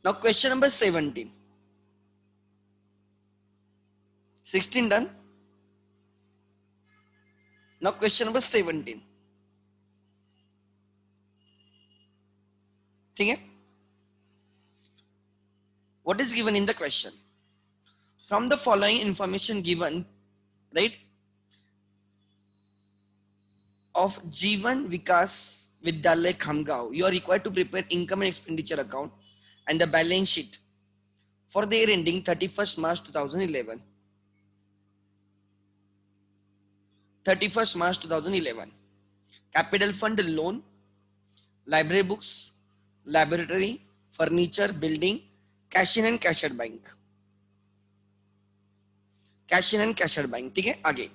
Now question number 17. 16 done. Now question number 17. ठीक है? What is given in the question? From the following information given, right, of Jeevan Vikas Vidyalaya Khamgaon, you are required to prepare income and expenditure account and the balance sheet for the year ending 31st March 2011. 31st March 2011. Capital fund loan, library books, laboratory, furniture, building, cash in and cash at bank. Cash in and cash at bank. ठीक है? आगे.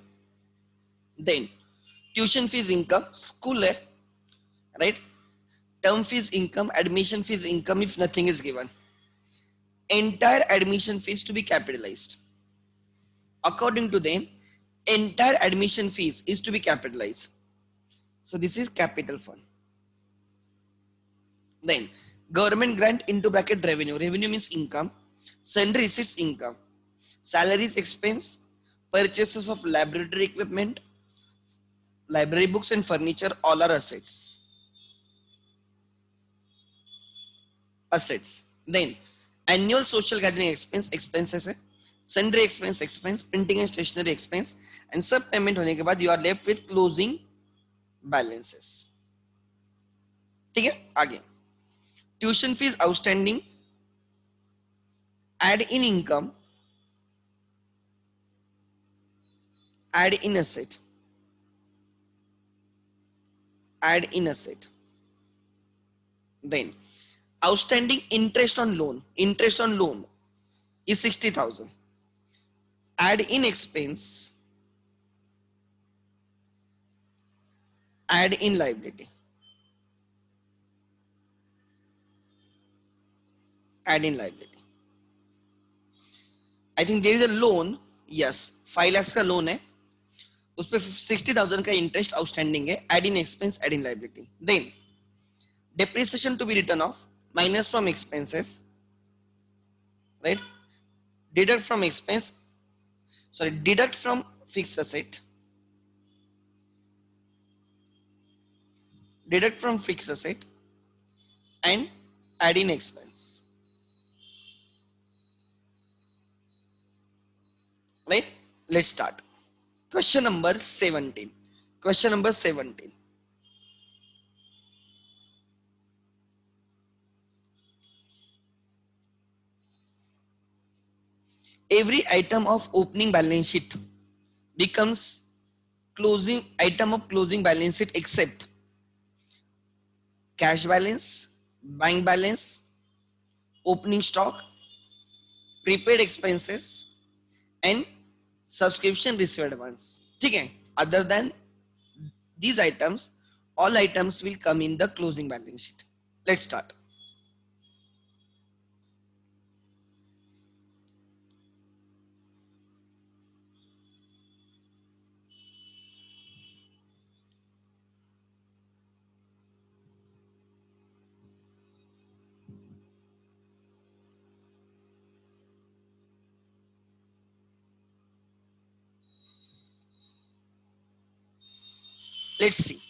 Then tuition fees income, school है, right? Term fees income, admission fees income if nothing is given. Entire admission fees to be capitalized. According to them, entire admission fees is to be capitalized. So this is capital fund. Then government grant into bracket revenue. Revenue means income. Sundry receipts income. Salaries expense. Purchases of laboratory equipment, library books and furniture, all are assets. Assets. Then annual social gathering expense, expenses है. Sundry expense, printing and stationery expense, and सब payment होने के बाद you are left with closing balances. ठीक है? आगे. Tuition fees outstanding, add in income, add in asset, add in asset. Then outstanding interest on loan is 60,000. Add in expense, add in liability, add in liability. I think there is a loan, yes, 5 lakhs का loan है, उस पे 60,000 का interest outstanding है. Add in expense, add in liability. Then depreciation to be written off, minus from expenses, right? Deduct from expense, sorry, deduct from fixed asset, deduct from fixed asset, and add in expense, right? Let's start. Question number 17. Question number 17. Every item of opening balance sheet becomes closing item of closing balance sheet except cash balance, bank balance, opening stock, prepaid expenses, and subscription receipt advance. ठीक है? Other than these items, all items will come in the closing balance sheet. Let's start. Let's see.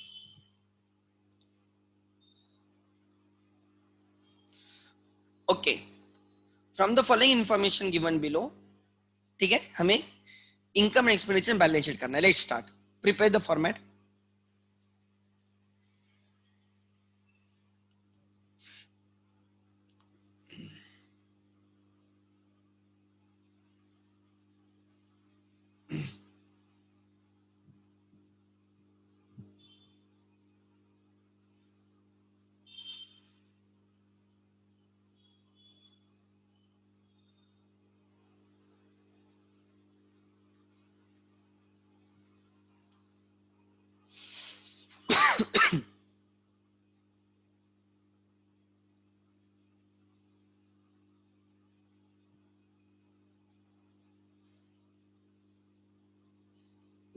Okay. From the following information given below, ठीक है, हमें income and expenditure balance sheet करना है. Let's start. Prepare the format.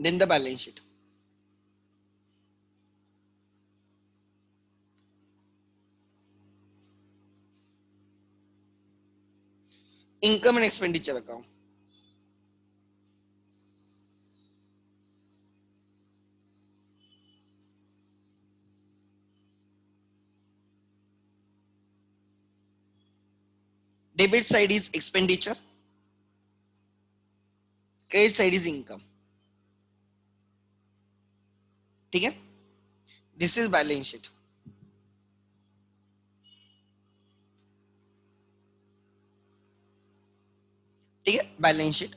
Then the balance sheet. Income and expenditure account, debit side is expenditure, credit side is income. ठीक है, this is balance sheet. ठीक है, balance sheet,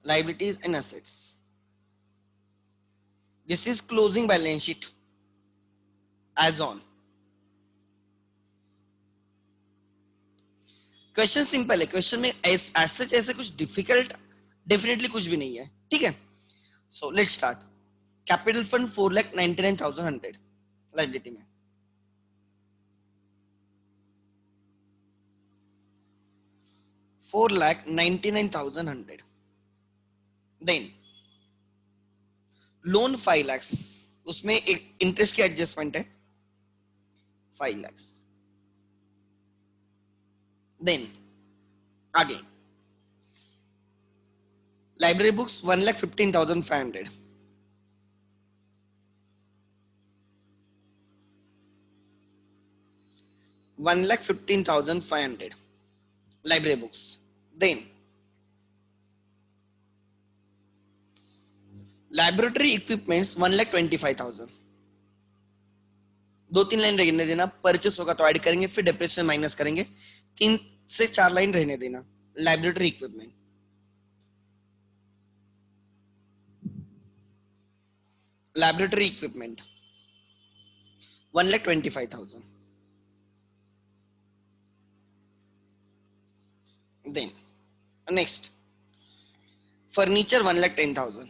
liabilities and assets. This is closing balance sheet as on. Question simple है, question में ऐसे कुछ difficult definitely कुछ भी नहीं है. ठीक है, so let's start. Capital fund 4,99,100 liability में, $4,99,100. देन लोन 5 लाख, उसमें एक इंटरेस्ट की एडजस्टमेंट है 5 लाख. देन आगे library books 1,15,500. $1,15,500 library books. Then laboratory equipments 1,25,000. 2-3 line रहने देना, परचेस होगा तो ऐड करेंगे, फिर डेप्रिसिएशन माइनस करेंगे, 3 से 4 लाइन रहने देना. Laboratory equipment, laboratory equipment 1,25,000. Then next furniture 1,10,000.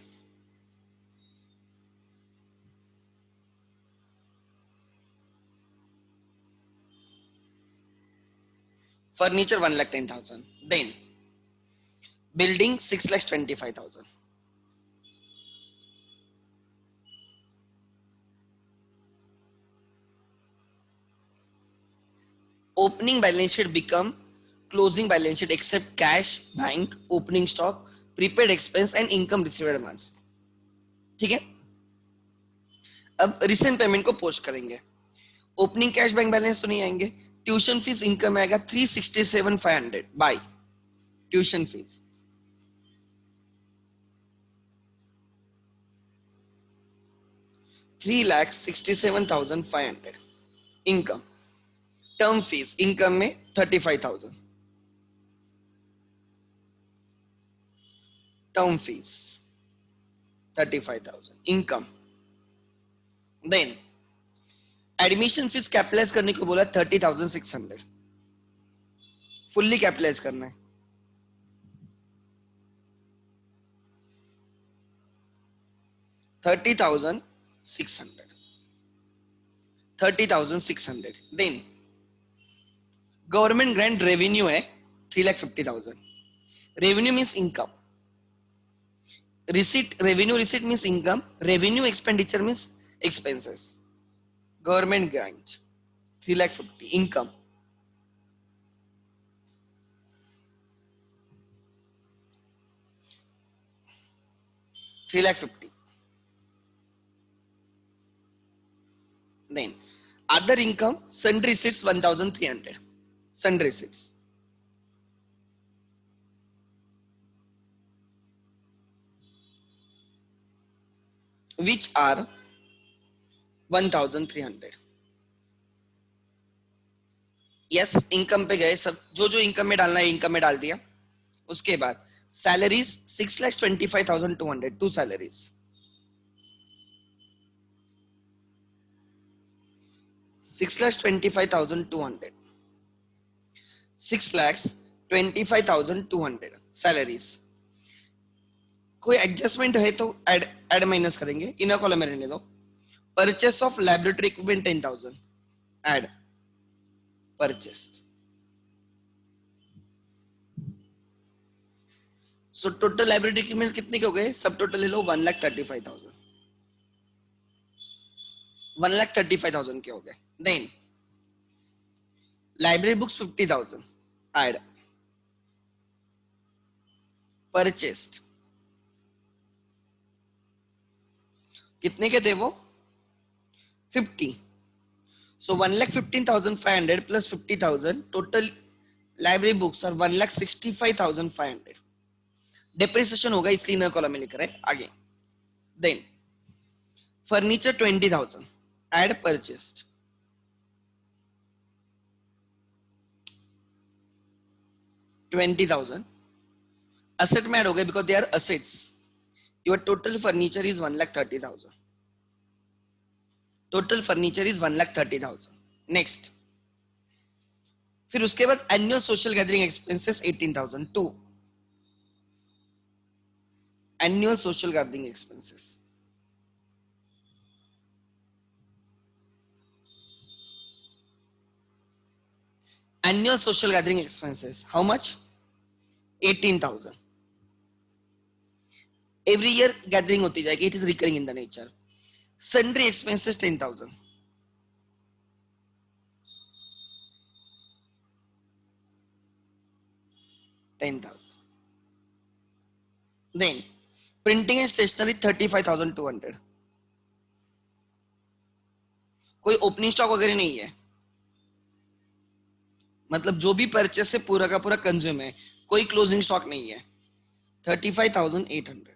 Furniture 1,10,000. Then building 6,25,000. Opening balance sheet become closing balance sheet except cash, bank, opening stock, prepaid expense and income received advance. ठीक है, अब recent payment को post करेंगे. Opening cash bank balance तो नहीं आएंगे. Tuition fees income आएगा 367,500 by tuition fees. $3,67,500 income. Term fees income में 35,000. Term fees 35,000 income. Then admission fees capitalize करने को बोला 30,600. फुल्ली कैपिटलाइज करना है. $30,600. देन गवर्नमेंट ग्रांट रेवेन्यू है 3,50,000. Revenue means income. Receipt, revenue receipt means income. Revenue expenditure means expenses. Government grant 3,50,000 income. $3,50,000. Then other income, sundry receipts 1,300. Sundry receipts. Which are 1,300. Yes, income पे गए, सब जो जो income में डालना है income में डाल दिया. उसके बाद सैलरीज 6,25,200. 2 सैलरीज. $6,25,200. 6,25,200 सैलरीज. कोई एडजस्टमेंट है तो ऐड माइनस करेंगे. इनर कॉलम में रहने दो. Purchase of laboratory equipment 10,000 add purchased. So total laboratory equipment कितने के हो गए? सब टोटल ले लो 1,35,000. 1,35,000 के हो गए. Then library books 50,000 add purchased कितने के थे वो 50 so 1,15,500 plus 50,000 total library books are 1,65,500 depreciation होगा इसलिए इनर कॉलम में लिख रहे हैं आगे then furniture 20,000 add purchased 20,000 asset में add हो गए because they are assets your total furniture is 1,30,000 total furniture is 1,30,000 next फिर उसके बाद annual social gathering expenses 18,000 to annual social gathering expenses annual social gathering expenses how much 18,000 every year gathering होती जाएगी it is recurring in the nature sundry expenses 10,000 then printing and stationery 35,200 कोई opening stock वगैरह नहीं है मतलब जो भी purchase से पूरा का पूरा कंज्यूम है कोई क्लोजिंग स्टॉक नहीं है 35,800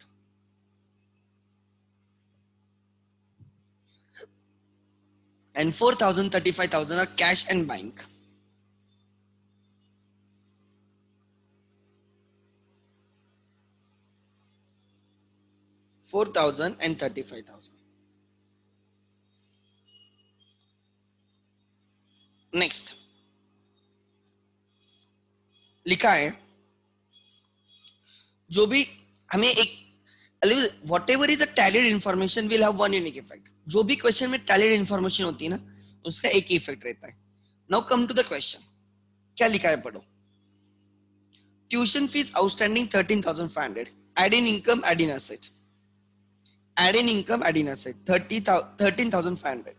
and 4,000 35,000 are cash and bank 4,000 and 35,000 next लिखा है जो भी हमें एक whatever is the tallied information will have one unique effect जो भी क्वेश्चन में tallied information होती है ना उसका एक ही इफेक्ट रहता है now come to the question क्या लिखा है पढ़ो tuition fees outstanding 13,500 add in income add in asset add in income add in asset 13,500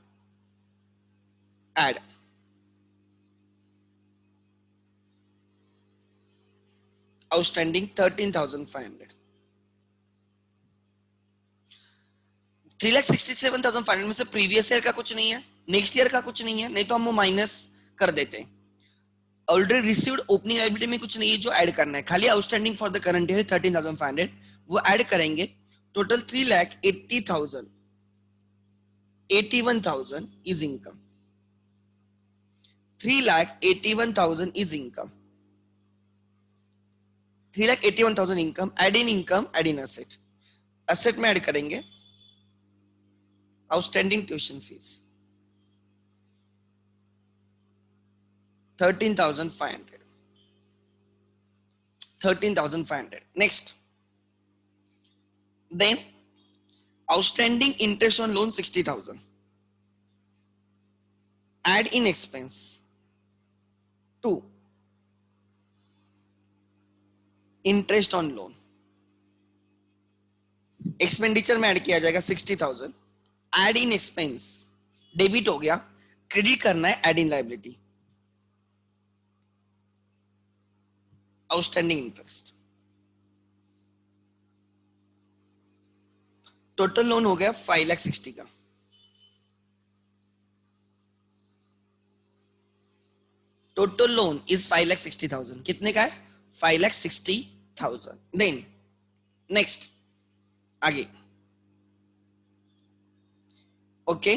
add outstanding 13,500 3,67,500 में से प्रीवियस ईयर का कुछ नहीं है नेक्स्ट ईयर का कुछ नहीं है नहीं तो हम वो माइनस कर देते हैं ऑलरेडी रिसीव्ड ओपनिंग लायबिलिटी में कुछ नहीं है जो ऐड करना है खाली outstanding for the current year 13,500 वो ऐड करेंगे total 3,80,000 81,000 is income 3,81,000 is income 3,81,000 income add in asset में ऐड करेंगे outstanding tuition fees 13,500 13,500 next then outstanding interest on loan 60,000 add in expense 2 interest on loan expenditure में add किया जाएगा 60,000 add इन expense debit हो गया credit करना है add in liability outstanding interest total loan हो गया 5,60,000 का टोटल लोन इज 5,60,000 कितने का है 5,60,000 देन नेक्स्ट आगे ओके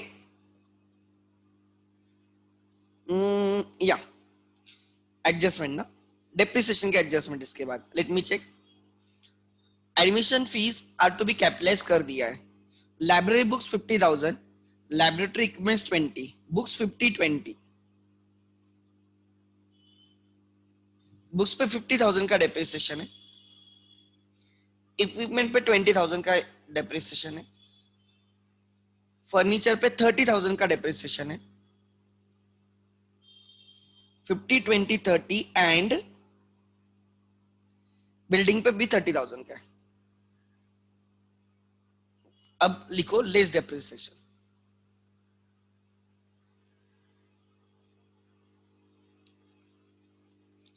या एडजस्टमेंट ना डेप्रिसिएशन के एडजस्टमेंट इसके बाद let me check admission fees are to be capitalize कर दिया है library books 50,000 laboratory equipments 20 books 50-20 books पे 50,000 का डेप्रिसिएशन है इक्विपमेंट पे 20,000 का डेप्रिसिएशन है फर्नीचर पे 30,000 का डेप्रिसिएशन है 50-20-30 एंड बिल्डिंग पे भी 30,000 का है अब लिखो less depreciation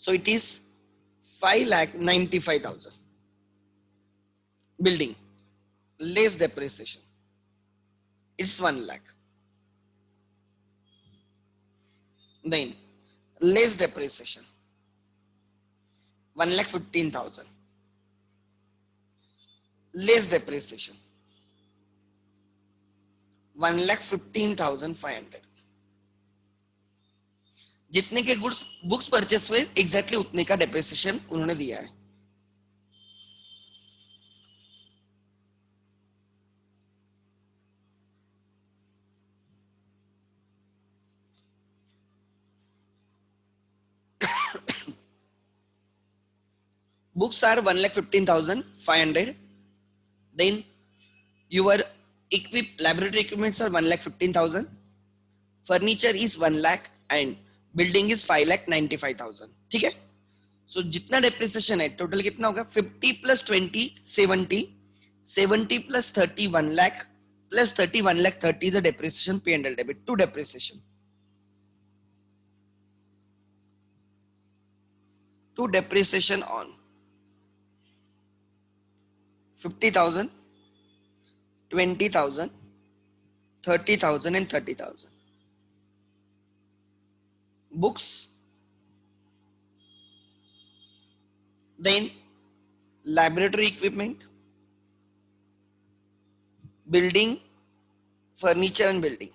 So it is 5,95,000. Building, less depreciation, it's 1 lakh. Then less depreciation, 1,15,000. Less depreciation, 1,15,500. जितने के गुड्स बुक्स परचेस हुए एग्जैक्टली उतने का डेप्रिसिएशन उन्होंने दिया है. Books are 1,15,500. Then your laboratory equipments are 1,15,000. Furniture is 1 lakh and building is 5,95,000. ठीक है. So जितना depreciation है टोटल कितना होगा? 50 plus 20 70, 70 plus 30 1 lakh plus 30 1 lakh 30 is the depreciation P&L debit to depreciation. To depreciation on 50,000, 20,000, 30,000 and 30,000. Books, then laboratory equipment, building, furniture and building.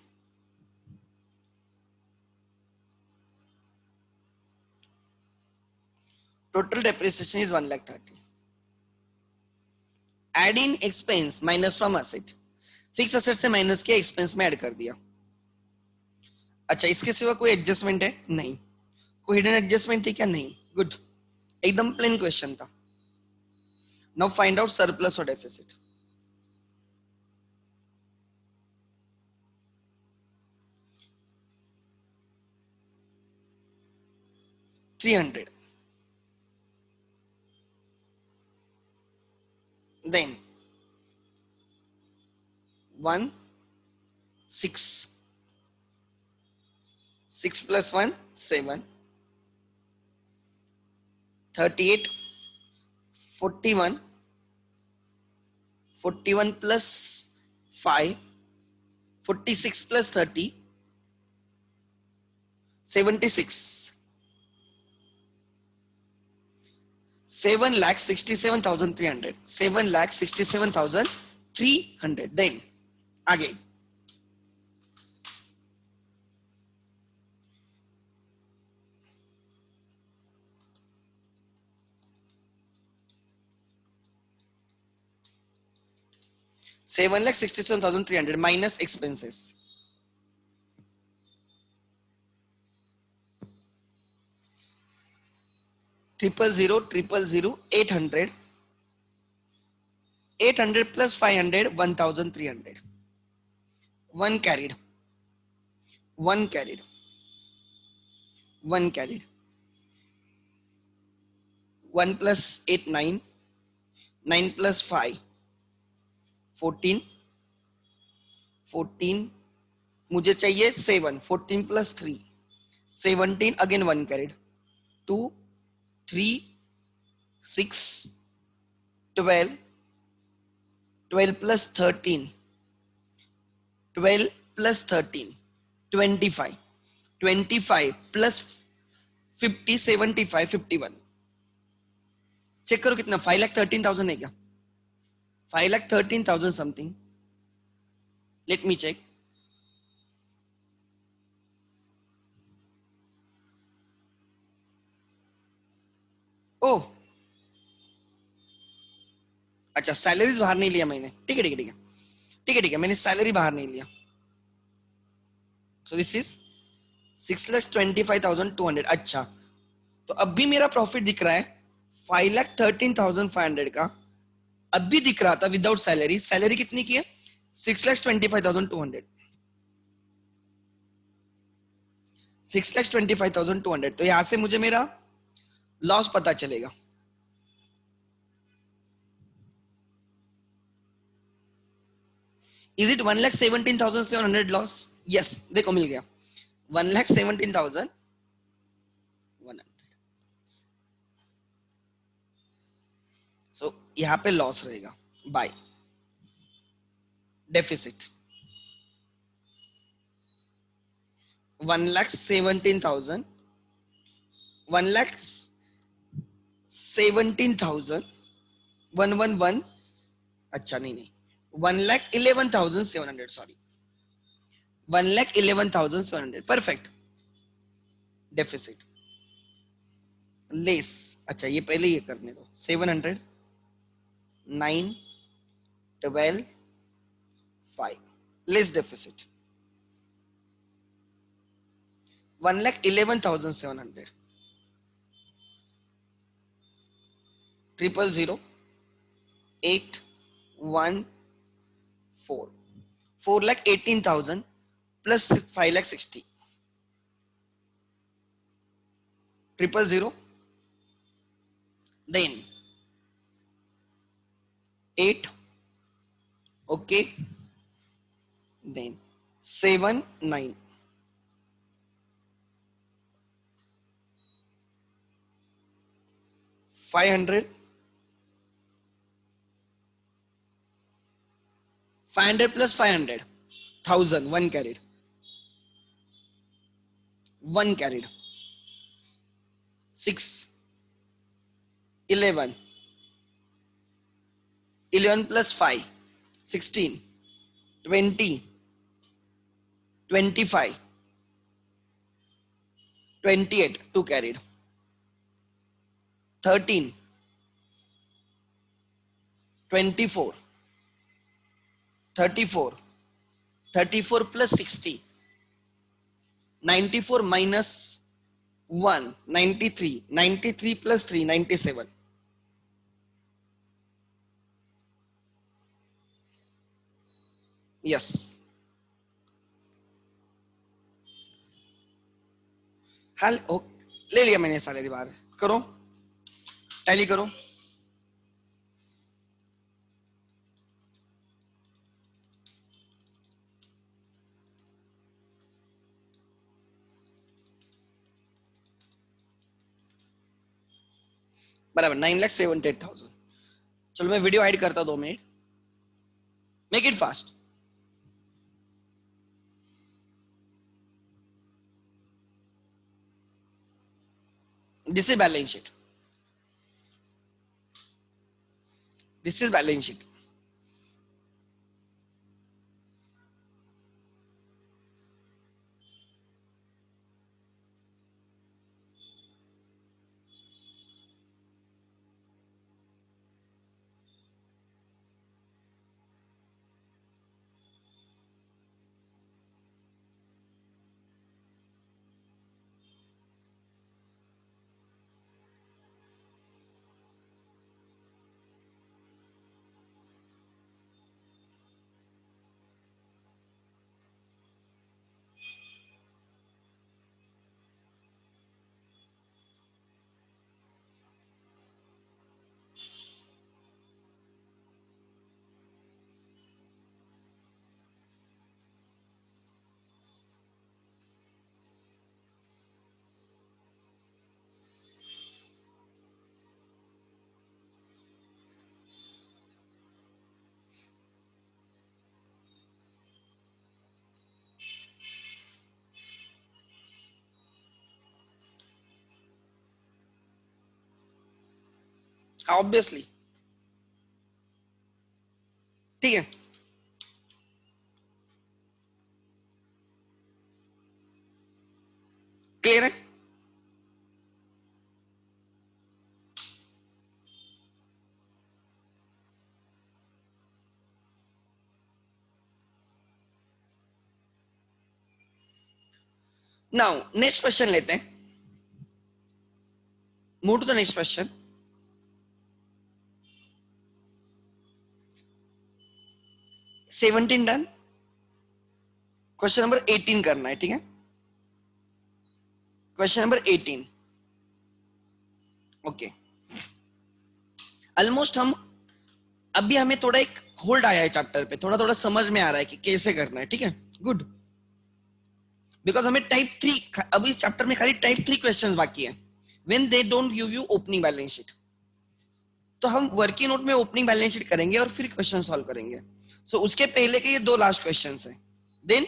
Total depreciation is 1,30,000. Add in expense minus from asset. Fix asset से minus किया, expense में add कर दिया. अच्छा, इसके सिवा कोई adjustment है? नहीं. कोई हिडन एडजस्टमेंट थी क्या? नहीं. गुड, एकदम प्लेन क्वेश्चन था. नाउ फाइंड आउट सरप्लस और deficit. $300. Then 1 6, 6 plus 1 7, 38, 41, 41 plus 5, 46 plus 30, 76, 7,67,300, 7,67,300. Then again $7,67,300 minus expenses. Triple zero, 800. 800 plus 500, 1,300. One carried. 1 carried. 1 carried. 1 plus 8 9. 9 plus 5 14. 14. मुझे चाहिए 7. 14 plus 3 17. Again 1 carried. 2 3 6 12. 12 plus 13. 12 plus 13 25. 25 plus 50 75 51. Check करो कितना, 5,13,000 है क्या? 5,13,000 something. Let me check. Oh अच्छा, salaries बाहर नहीं लिया मैंने. ठीक है ठीक है ठीक है ठीक है ठीक है, मैंने सैलरी बाहर नहीं लिया. So this is 6,25,200. अच्छा, तो अब भी मेरा प्रॉफिट दिख रहा है 5,13,500 का. अब भी दिख रहा था विदाउट सैलरी. सैलरी कितनी की है? 6,25,200. 6,25,200. तो यहां से मुझे मेरा लॉस पता चलेगा. Is it 1,17,700 loss? यस, देखो मिल गया 1,17,100. यहां पे लॉस रहेगा बाय डेफिसिट 1,17,000 1,17,000 111 अच्छा नहीं 1,11,700 सॉरी 1,11,700 परफेक्ट डेफिसिट लेस अच्छा ये पहले ये करने दो 700 9 12 5 less deficit 1,11,700 000 8 1 4 4,18,000 plus 5,60 000 then 8 okay then 7 9 500 500 plus 500 1000 one carried 6 11 11 plus 5 16 20 25 28 2 carried 13 24 34 34 plus 60 94 minus 1 93 93 plus 3 97 yes हाल ले लिया मैंने सैलरी बार करो टैली करो बराबर 9,78,000 चलो मैं वीडियो हाइड करता हूं 2 minute make it fast this is balance sheet this is balance sheet obviously ठीक है क्लियर है नाउ नेक्स्ट क्वेश्चन लेते हैं move to the next question 17 done question number 18 करना है ठीक है क्वेश्चन नंबर 18 ओके ऑलमोस्ट हम अभी हमें थोड़ा एक होल्ड आया है चैप्टर पे थोड़ा थोड़ा समझ में आ रहा है कि कैसे करना है ठीक है गुड बिकॉज हमें टाइप 3 अभी इस चैप्टर में खाली टाइप 3 क्वेश्चंस बाकी है when they don't give you opening balance sheet तो हम वर्किंग नोट में ओपनिंग बैलेंस शीट करेंगे और फिर क्वेश्चन सॉल्व करेंगे. सो उसके पहले के ये दो लास्ट क्वेश्चन है. Then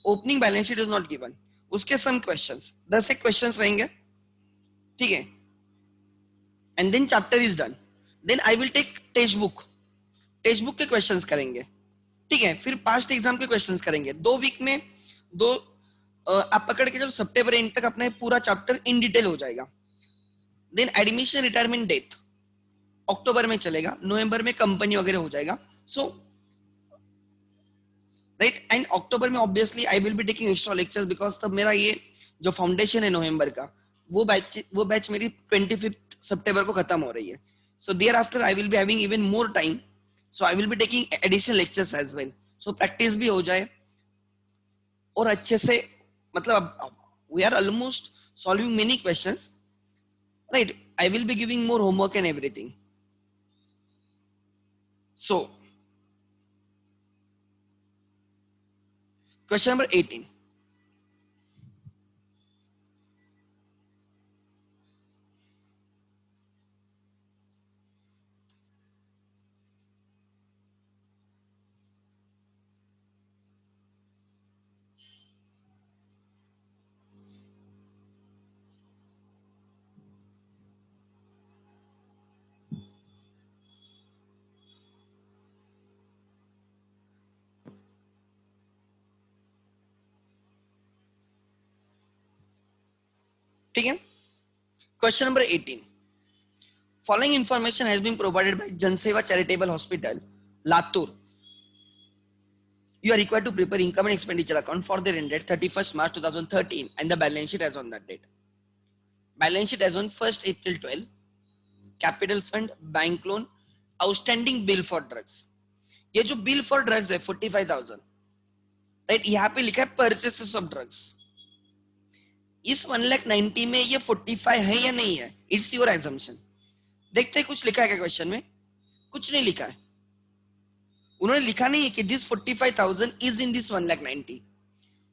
opening balance sheet is not given, उसके सम क्वेश्चंस 10 एक क्वेश्चंस रहेंगे, ठीक है. And then chapter is done. Then I will take text book के क्वेश्चंस करेंगे, ठीक है. फिर पास्ट एग्जाम के क्वेश्चंस करेंगे 2 वीक में. दो आप पकड़ के चलो सितंबर एंड तक अपना पूरा चैप्टर इन डिटेल हो जाएगा. Then admission retirement date October में चलेगा, नवंबर में कंपनी वगैरह हो जाएगा. सो राइट, एंड अक्टूबर में obviously I will be taking extra lectures because तब मेरा ये जो फाउंडेशन है नवंबर का वो बैच मेरी 25 सितंबर को खत्म हो रही है. So thereafter I will be having even more time, so I will be taking additional lectures as well. So practice भी हो जाए और अच्छे से, मतलब we are almost solving many questions, right. I will be giving more homework and everything. So question number 18. ठीक है. Question number 18. Following information has been provided by Janseva Charitable Hospital, Latur. You are required to prepare income and expenditure account for the end date 31st March 2013 and the balance sheet as on that date. Balance sheet as on 1st April 12. Capital fund, bank loan, outstanding bill for drugs. ये जो bill for drugs है 45,000, right. यहाँ पे लिखा है purchases of drugs. इस 1,90,000 में ये 45 है या नहीं है, इट्स योर एजम्पशन. देखते हैं कुछ लिखा है क्या क्वेश्चन में. कुछ नहीं लिखा है. उन्होंने लिखा नहीं है कि this 45,000 is in this 1,90,000.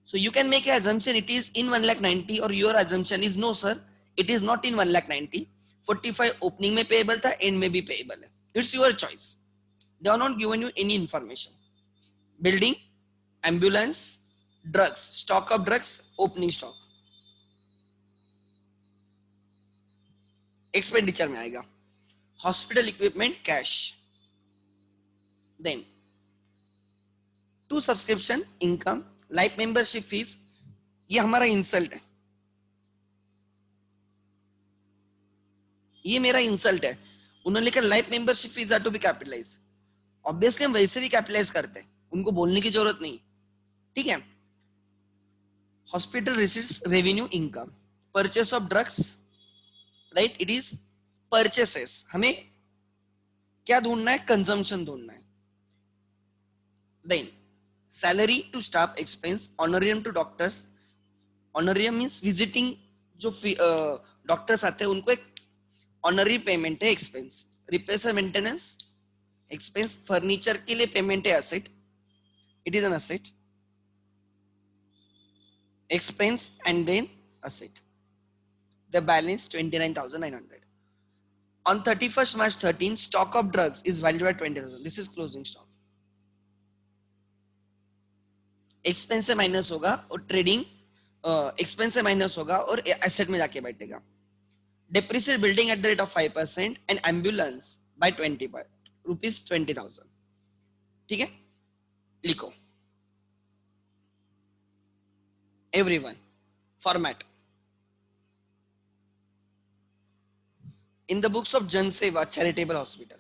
So you can make an assumption it is in 1,90,000 or your assumption is no sir, it is not in 1,90,000. 45 opening में payable था, end में भी payable है. It's your choice. They are not given you any information. Building, ambulance, drugs, stock of drugs, opening stock. Expenditure में आएगा hospital equipment, cash. Then to subscription, income, life membership fees. ये हमारा insult है, ये मेरा insult है. उन्होंने लिखा life membership fees are to be capitalize. Obviously हम वैसे भी कैपिटलाइज करते हैं, उनको बोलने की जरूरत नहीं, ठीक है. Hospital receipts, revenue, income, purchase of drugs, right. It is purchases. हमें क्या ढूंढना है, कंजम्पशन ढूंढना है. Then salary to staff expense, honorarium to doctors. Honorarium means visiting, जो डॉक्टर्स आते हैं उनको एक ऑनरी पेमेंट है. Expense, repairs and maintenance expense. Furniture के लिए पेमेंट है asset, it is an asset. Expense and then asset. The balance 29,900. On 31st March 13, stock of drugs is valued at 20,000. This is closing stock. Expense से minus होगा और trading expense से minus होगा और asset में जाके बैठेगा. Depreciate building at the rate of 5% and ambulance by 20 rupees 20,000. ठीक है, लिखो. Everyone, format. In the books of Jan Seva Charitable Hospital.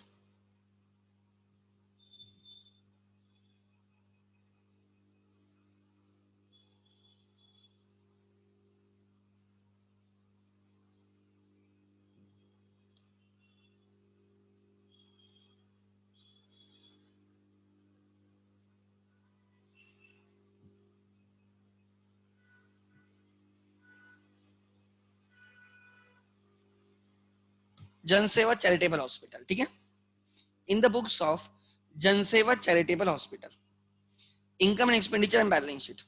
जन सेवा चैरिटेबल हॉस्पिटल, ठीक है. इन द बुक्स ऑफ जन सेवा charitable hospital, income and expenditure and balance sheet.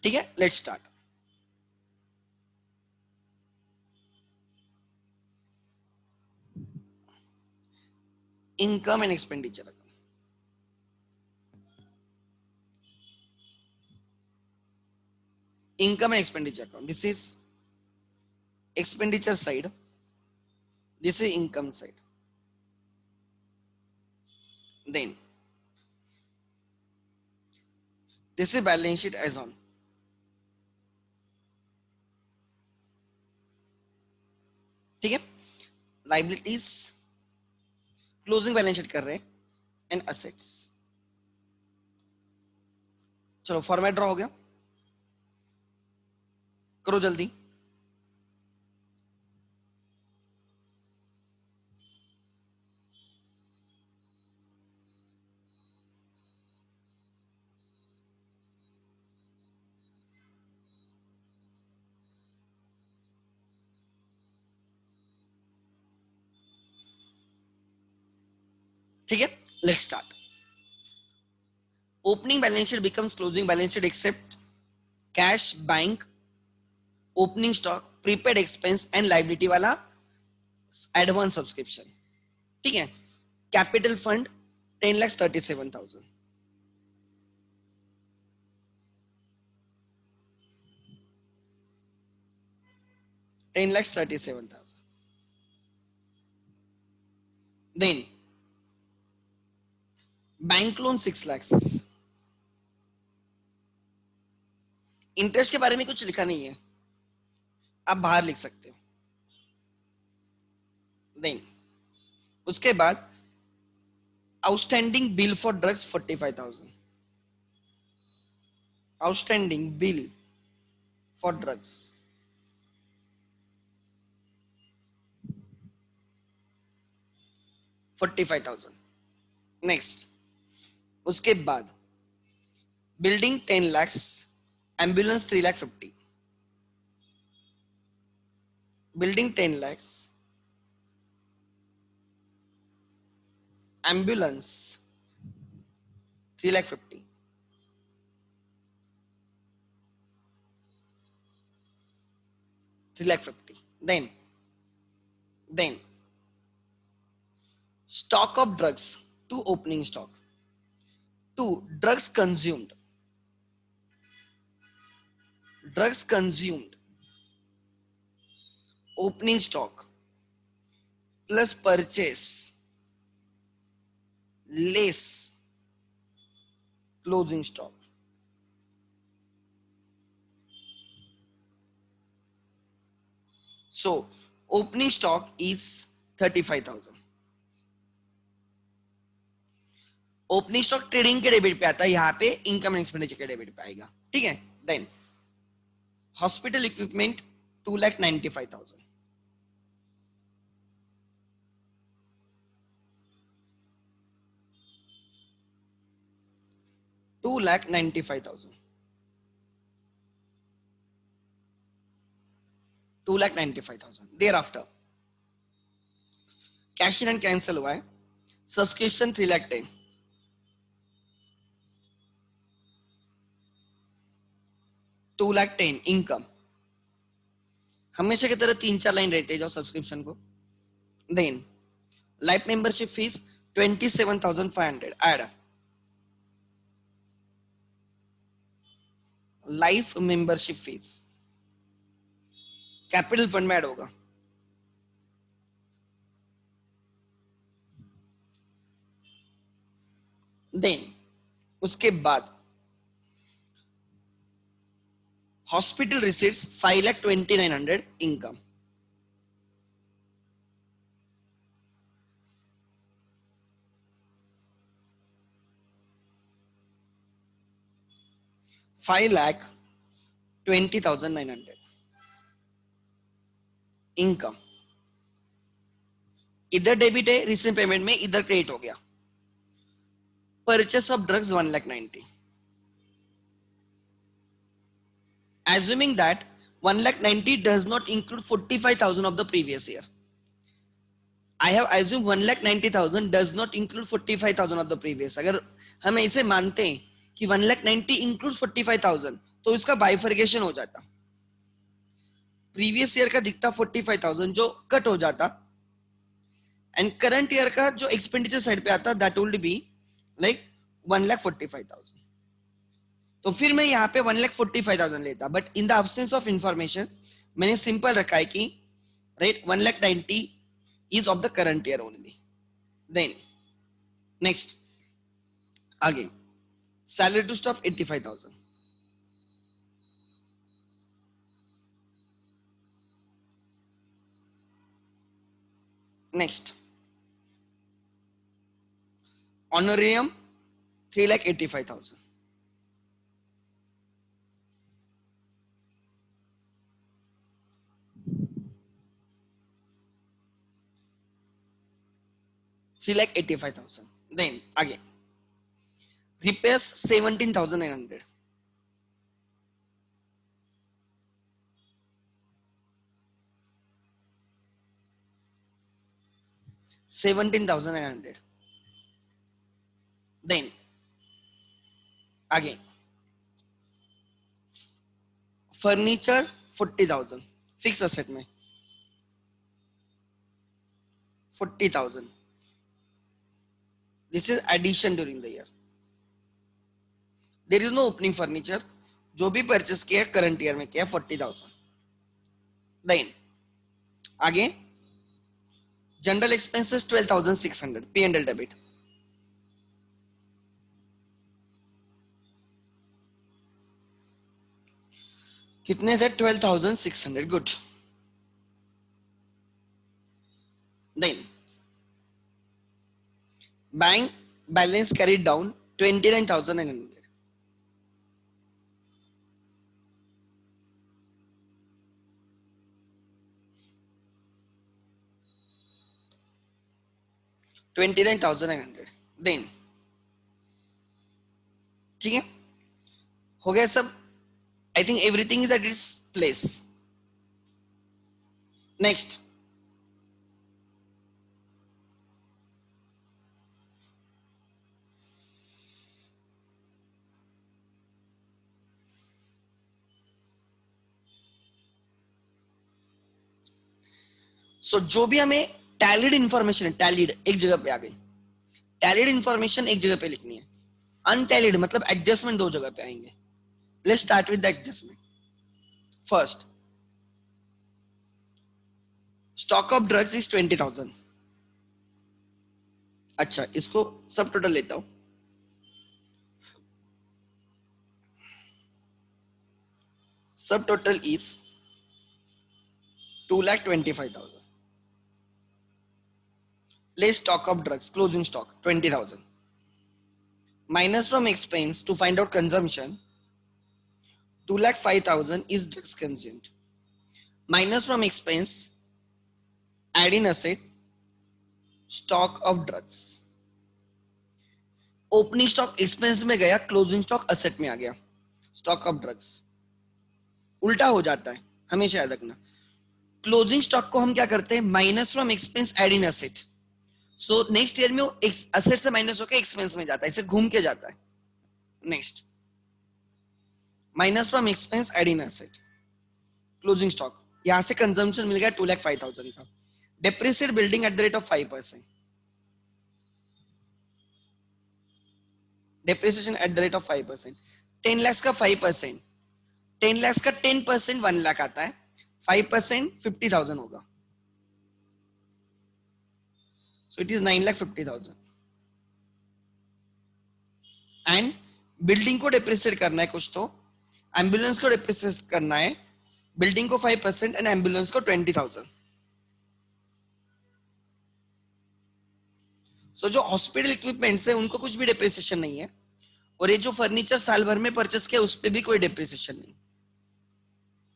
ठीक है, let's start. Income and expenditure account. Income and expenditure account. This is expenditure side. This is income side. Then this is balance sheet as on. ठीक है, liabilities closing balance sheet कर रहे हैं and assets. चलो format draw हो गया, करो जल्दी. ठीक है, let's start. Opening balance sheet becomes closing balance sheet except cash, bank, opening stock, prepaid expense and liability वाला एडवांस सब्सक्रिप्शन. ठीक है, capital fund 10,37,000. $10,37,000. Then bank loan 6 lakhs. Interest के बारे में कुछ लिखा नहीं है, आप बाहर लिख सकते हो. देन उसके बाद outstanding bill for drugs 45,000. Outstanding bill for drugs 45,000. Next उसके बाद building 10 lakhs, ambulance 3,50,000. Building 10 lakhs, ambulance 3,50,000. Then stock of drugs to opening stock. 2 drugs consumed. Opening stock plus purchase less closing stock. So opening stock is 35,000. Opening stock trading के debit पे आता है, यहाँ पे income and expenditure के debit पे आएगा. ठीक है, then hospital equipment 2,95,000. Thereafter cash in and cancel हुआ है. सब्सक्रिप्शन 3,10,000. $2,10,000 इनकम. हमेशा की तरह 3-4 लाइन रहते जाओ सब्सक्रिप्शन को. Then life membership fees 27,500 add. Life membership fees capital fund में ऐड होगा. देन उसके बाद हॉस्पिटल रिसीट्स 5,29,000 इनकम. $5,20,900 इनकम. इधर डेबिट है, रिसेंट पेमेंट में इधर क्रेडिट हो गया. Purchase of drugs 1,90,000. Assuming that 1,90,000 does not include 45,000 of the previous year. I have assumed 1,90,000 does not include 45,000 of the previous. अगर हम ऐसे मानते हैं कि 1,90,000 includes 45,000, तो तो इसका बाइफर्केशन हो जाता, प्रीवियस ईयर का दिखता 45,000 जो कट हो जाता, एंड करंट ईयर का जो एक्सपेंडिचर साइड पे आता दैट वुड बी लाइक 1,45,000। तो फिर मैं यहाँ पे 1,45,000 लेता, but in the absence of information मैंने सिंपल रखा है कि right 1,90,000 is of the current year only. Then next आगे salary to staff 85,000। Next honorarium 3,85,000। Then again repairs 17,900. Then again furniture 40,000 fixed asset में 40,000. This is addition during the year. There is no opening furniture. जो भी purchase किया current year में किया 40,000. Then again general expenses 12,600 P&L debit. कितने थे 12,600. Good. Then bank balance carried down 29,900. Then ठीक है, हो गया सब. I think everything is at its place. Next so जो भी हमें टैलिड इंफॉर्मेशन है, टैलिड एक जगह पे आ गई, टैलिड इंफॉर्मेशन एक जगह पे लिखनी है, अनटैलिड मतलब एडजस्टमेंट दो जगह पे आएंगे. Let's start with the adjustment. First stock of drugs is 20,000. अच्छा इसको सब टोटल लेता हूं. सब total is 2,25,000. Less stock of drugs, closing stock 20,000. Minus from expense to find out consumption 2,05,000 is drugs consumed. Minus from expense, add in asset stock of drugs. Opening stock expense में गया, closing stock asset में आ गया. Stock of drugs उल्टा हो जाता है, हमेशा याद रखना. क्लोजिंग स्टॉक को हम क्या करते हैं, minus from expense add in asset. So next year में वो एसेट से माइनस होकर एक्सपेंस में जाता है, इसे घूम के जाता है. Next minus from expense add in asset closing stock. यहां से कंजम्पशन मिल गया 2,05,000 का. Depreciate building at the rate of 5%. Depreciation at the rate of 5%. 10 lakh का 5%, 10 लाख का 10% 1 लाख आता है, 5% 50,000 होगा. So it is 9,50,000. And building को डिप्रिसिएट करना है कुछ, तो एम्बुलेंस को डिप्रिसिएट करना है, बिल्डिंग को 5% एंड एम्बुलेंस को 20,000. सो जो हॉस्पिटल इक्विपमेंट्स है उनको कुछ भी डिप्रिसिएशन नहीं है, और ये जो फर्नीचर साल भर में परचेस किया उस पर भी कोई डिप्रिसिएशन नहीं.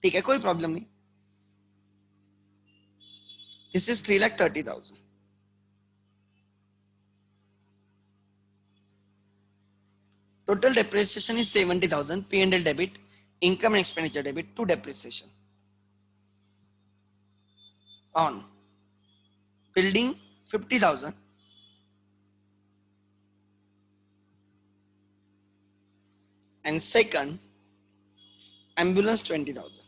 ठीक है, कोई प्रॉब्लम नहीं. This is 3,30,000. Total depreciation is 70,000. P&L debit, income and expenditure debit to depreciation. On building 50,000. And second, Ambulance 20,000.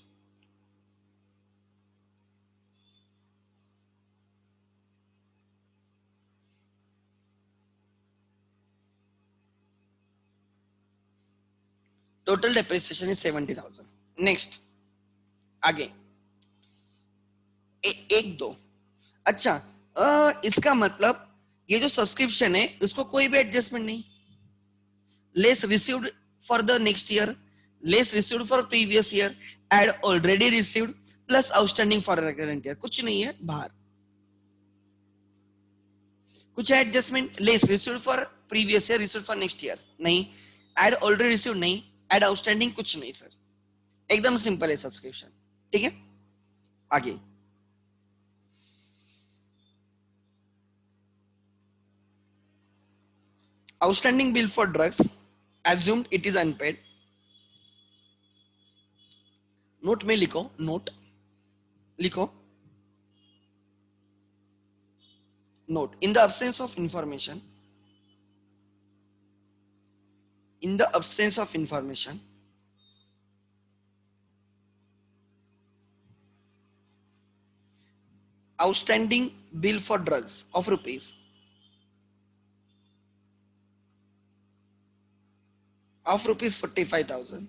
Total depreciation is 70,000. Next, आगे एक दो. अच्छा, इसका मतलब ये जो सब्सक्रिप्शन है उसको कोई भी एडजस्टमेंट नहीं. Less received for the next year, less received for previous year, add already received plus outstanding for current year. कुछ नहीं है बाहर. कुछ है adjustment. Less received for previous year, received for next year नहीं. एड ऑलरेडी रिसीव्ड नहीं. Add outstanding कुछ नहीं सर. एकदम सिंपल है सब्सक्रिप्शन. ठीक है, आगे. Outstanding bill for drugs, assumed it is unpaid. Note में लिखो, नोट लिखो. Note, in the absence of information, in the absence of information, outstanding bill for drugs of rupees 45,000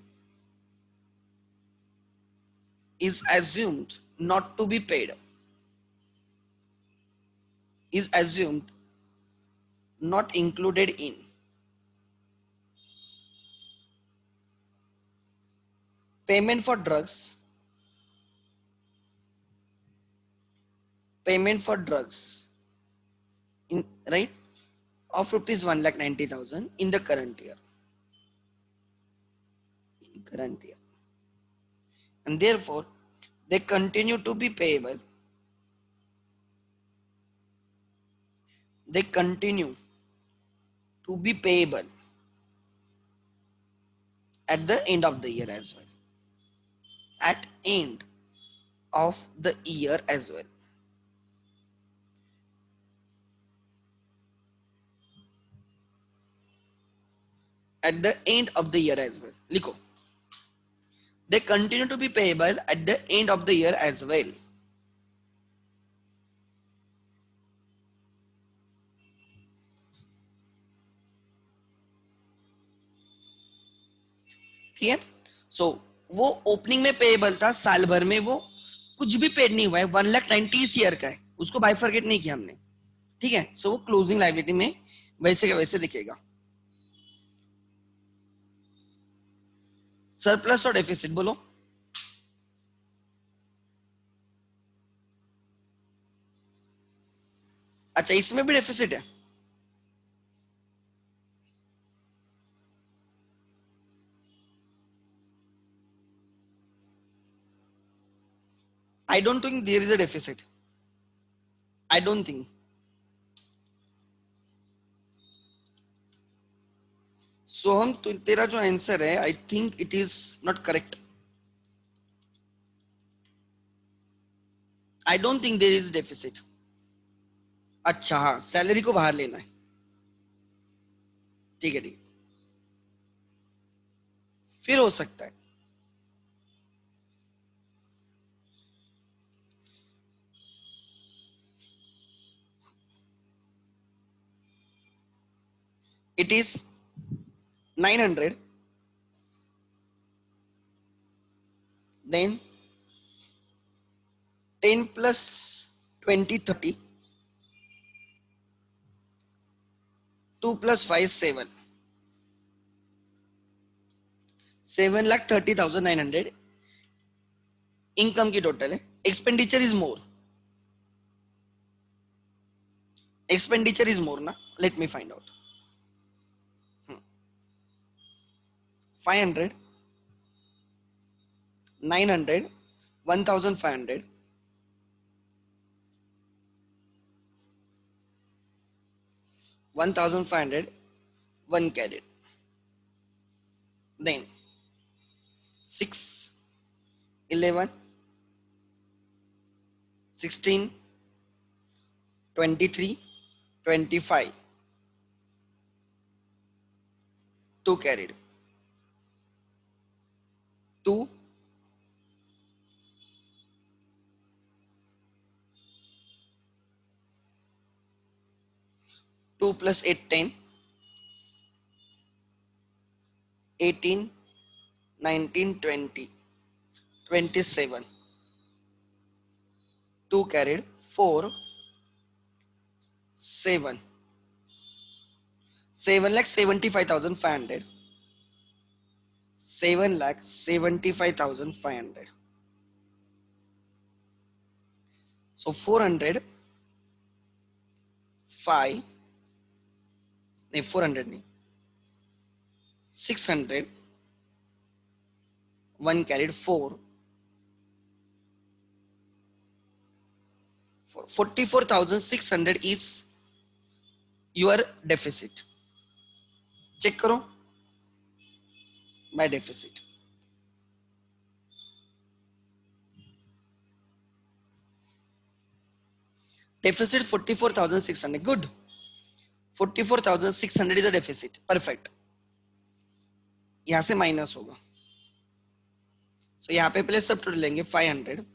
is assumed not to be paid, is assumed not included in payment for drugs, payment for drugs in right of rupees 1,90,000 in the current year, and therefore they continue to be payable, they continue to be payable at the end of the year as well, at end of the year as well. At the end of the year as well. लिखो, they continue to be payable at the end of the year as well. ठीक है. सो वो opening में payable था, साल भर में वो कुछ भी पेड नहीं हुआ है. 1,90,000 इस ईयर का है, उसको बाइफरकेट नहीं किया हमने. ठीक है, सो वो क्लोजिंग लायबिलिटी में वैसे का वैसे दिखेगा. सरप्लस और डेफिसिट बोलो. अच्छा, इसमें भी डेफिसिट है. I don't think there is a deficit. I don't think. सोहम, तेरा जो आंसर है, I think it is not correct. I don't think there is deficit. अच्छा हाँ, सैलरी को बाहर लेना है. ठीक है, ठीक. फिर हो सकता है. It is 900, then 10 plus 20, 30, 2 plus 5, 7. 7,30,900 income की टोटल है. Expenditure is more. Expenditure is more ना. Let me find out. 500, 900, 1,500, 1,500, 1 carried. Then 6, 11, 16, 23, 25, 2 carried. 2, 2 plus 8 10, 18, 19, 20, 27. 2 carried 4, 7. 7 lakh 75,500. 7 lakh 75,500. So 400, 5, नहीं 400 नहीं, 600, 1 carried 4, 44,600 is your deficit. Check करो my deficit. Deficit 44,600. Good. 44,600 is a deficit. Perfect. यहां से minus होगा. So यहाँ पे पहले सब टोटल लेंगे 500,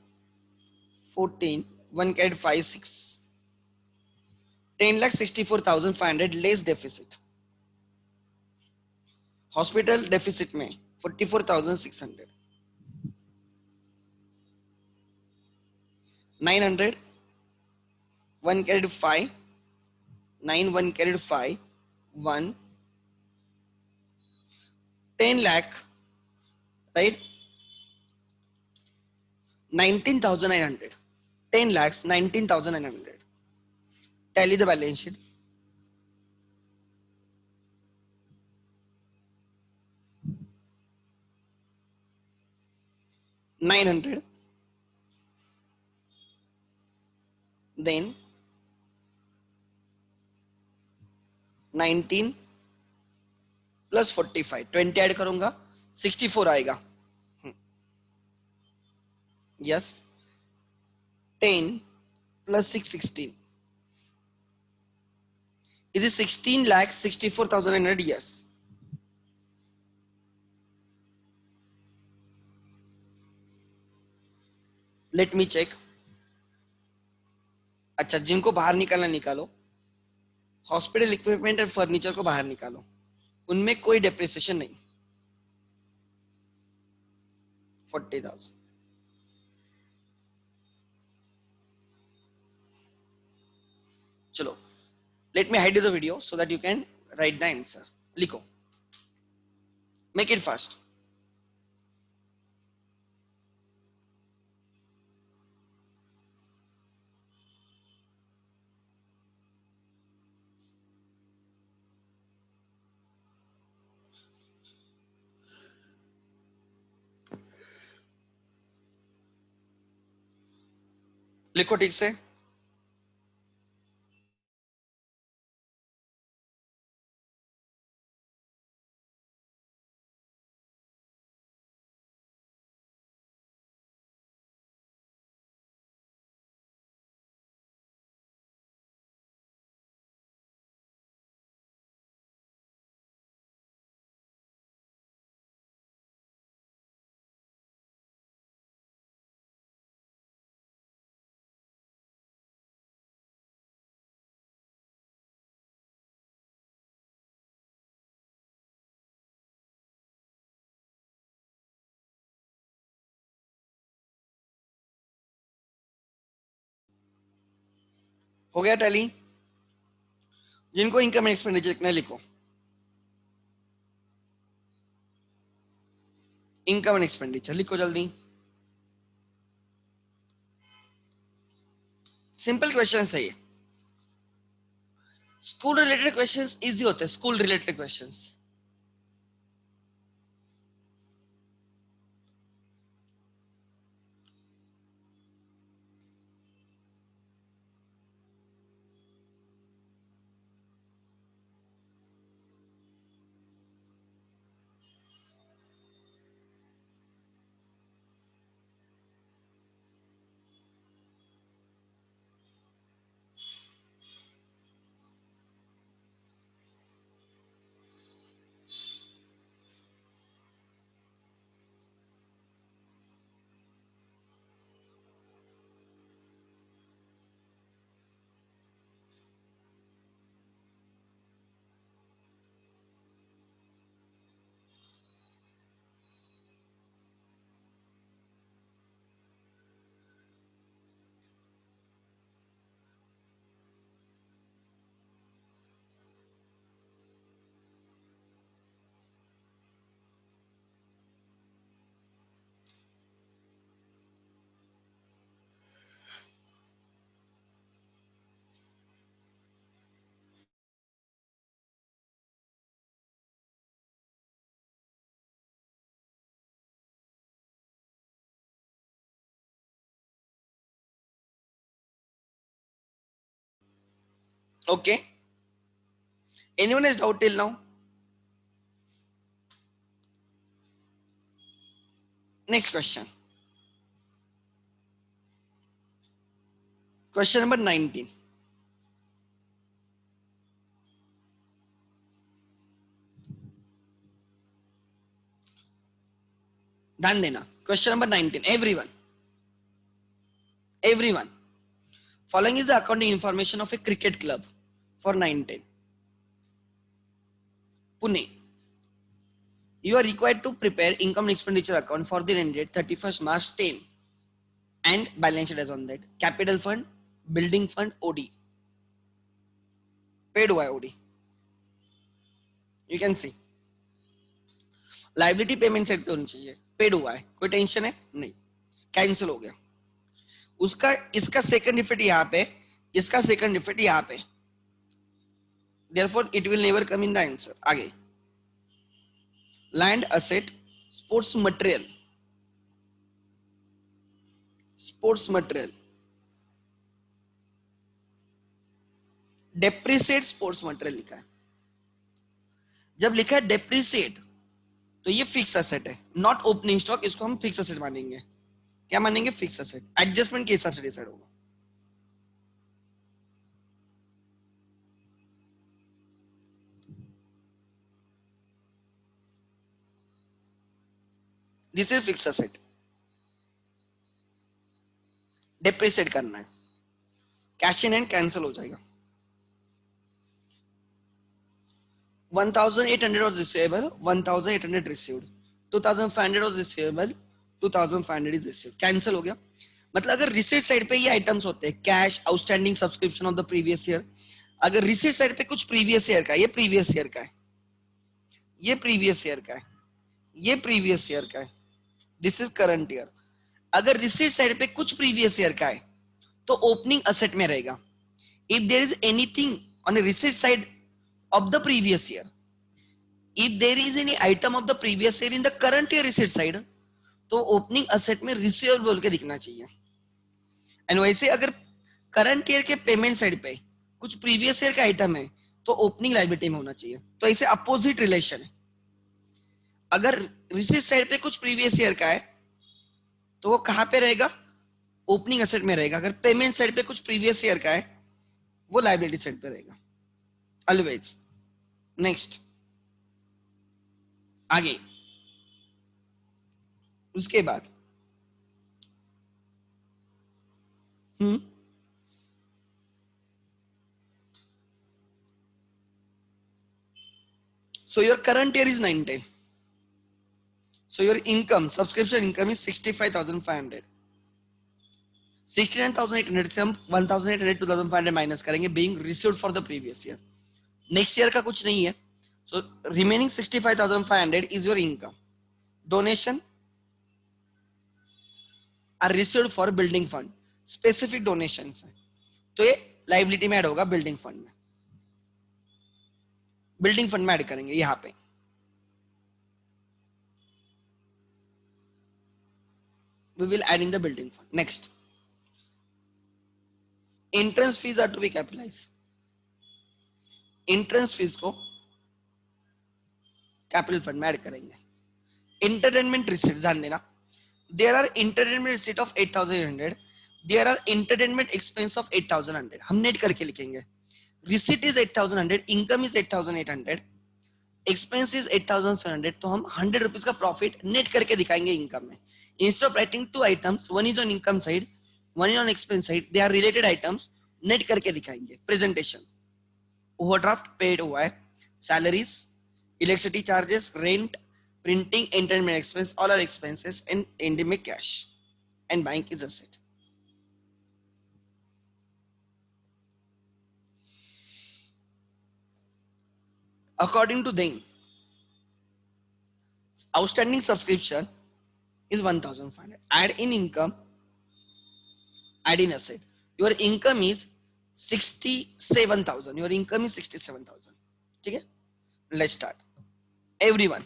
14, 1 carried 5, 6, 10,64,500 less deficit. Hospital deficit में 44,600, 900, 1 carried 5, 9, 1 carried 5, 1, 10 lakh, right? 19,900, 10 lakhs, 19,900. Tally the balance sheet. 900, then 19 plus 45, 20 add करूंगा 64 आएगा. Yes. 10 plus 6, 16. Is it 16 lakh 64,900? Yes. Let me check. अच्छा, जिनको बाहर निकालना निकालो. हॉस्पिटल इक्विपमेंट और फर्नीचर को बाहर निकालो. उनमें कोई डेप्रिसिएशन नहीं. 40,000. चलो, let me hide the video so that you can write the answer. लिखो. Make it fast. लिखो ठीक से. हो गया टैली. जिनको इनकम एंड एक्सपेंडिचर लिखना है लिखो. इनकम एंड एक्सपेंडिचर लिखो जल्दी. सिंपल क्वेश्चंस थे ये. स्कूल रिलेटेड क्वेश्चंस इजी होते हैं. School related questions. Okay, anyone has doubt till now? Next question. Question number 19. ध्यान देना. Question number 19. Everyone. Following is the accounting information of a cricket club for 19. Pune. You are required to prepare income and expenditure account for the end date 31st March 10 and balance sheet as on that. Capital fund, building fund, OD. Paid हुआ है OD. You can see. Liability payment side पे होनी चाहिए. Paid हुआ है, कोई tension है नहीं, कैंसिल हो गया. उसका इसका सेकंड इफेक्ट यहाँ पे, इसका सेकंड इफेक्ट यहाँ पे. Therefore, it will never come in the answer. आगे. Land asset, sports material. Sports material. Depreciate sports material लिखा है. जब लिखा है depreciate, तो ये फिक्स एसेट है, नॉट ओपनिंग स्टॉक. इसको हम फिक्स एसेट मानेंगे. क्या मानेंगे? Fix asset. एडजस्टमेंट के हिसाब से डिसाइड होगा. This is fix asset. Depreciate करना है. कैश इन एंड कैंसिल हो जाएगा. 1800 was receivable, 1800 received. 2500 was receivable, 2500 is received. Cancel हो गया. मतलब अगर रिसीट साइड पे ये आइटम्स होते हैं, cash, outstanding subscription of the previous year. अगर रिसीट साइड पे कुछ प्रीवियस ईयर का, ये प्रीवियस ईयर का है, ये प्रीवियस ईयर का है, ये प्रीवियस ईयर का है, दिस इज करंट ईयर. अगर रिसीट साइड पे कुछ प्रीवियस ईयर का है तो ओपनिंग असेट में रहेगा. If there is anything on a receipt side of the previous year, if there is any item of the previous year in the current year receipt side, तो opening asset में receivable बोल के दिखना चाहिए. And वैसे अगर current year के payment side पे कुछ प्रीवियस ईयर का आइटम है तो ओपनिंग लायबिलिटी में होना चाहिए. तो ऐसे अपोजिट रिलेशन है. अगर रिसीट साइड पे कुछ प्रीवियस ईयर का है तो वो कहां पे रहेगा? ओपनिंग असेट में रहेगा. अगर पेमेंट साइड पे कुछ प्रीवियस ईयर का है वो लायबिलिटी साइड पे रहेगा ऑलवेज. नेक्स्ट, आगे. उसके बाद so your current year is 19. So your income, subscription income is 65,500. 69,800 से हम 1,800 2,500 माइनस करेंगे, being received for the previous year. Next year का कुछ नहीं है. So remaining 65,500 is your income. Donation are received for building fund. Specific donations है तो ये लाइबिलिटी में ऐड होगा. बिल्डिंग फंड में, बिल्डिंग फंड में ऐड करेंगे यहाँ पे. We will add in the building fund. Next, entrance fees are to be capitalized. Entrance fees को कैपिटल फंड में ऐड करेंगे. Entertainment receipts, ध्यान देना. There are entertainment receipt of 8,800. There are entertainment expense of 8,100. हम net करके लिखेंगे. Receipt is 8,100, income is 8,800, expense is 8,700. तो हम 100 रुपीज का प्रॉफिट नेट करके दिखाएंगे इनकम में. Instead of writing two items, one is on income side, one is on expense side, they are related items. Net करके दिखाएंगे. प्रेजेंटेशन. ओवरड्राफ्ट पेड हुआ है, salaries, electricity charges, rent, printing, entertainment expense, all are expenses, and endemic cash, and bank is asset. According to them, outstanding subscription is 1,500. Add in income, add in asset. Your income is 67,000. Your income is 67,000. ठीक है? Let's start. Everyone.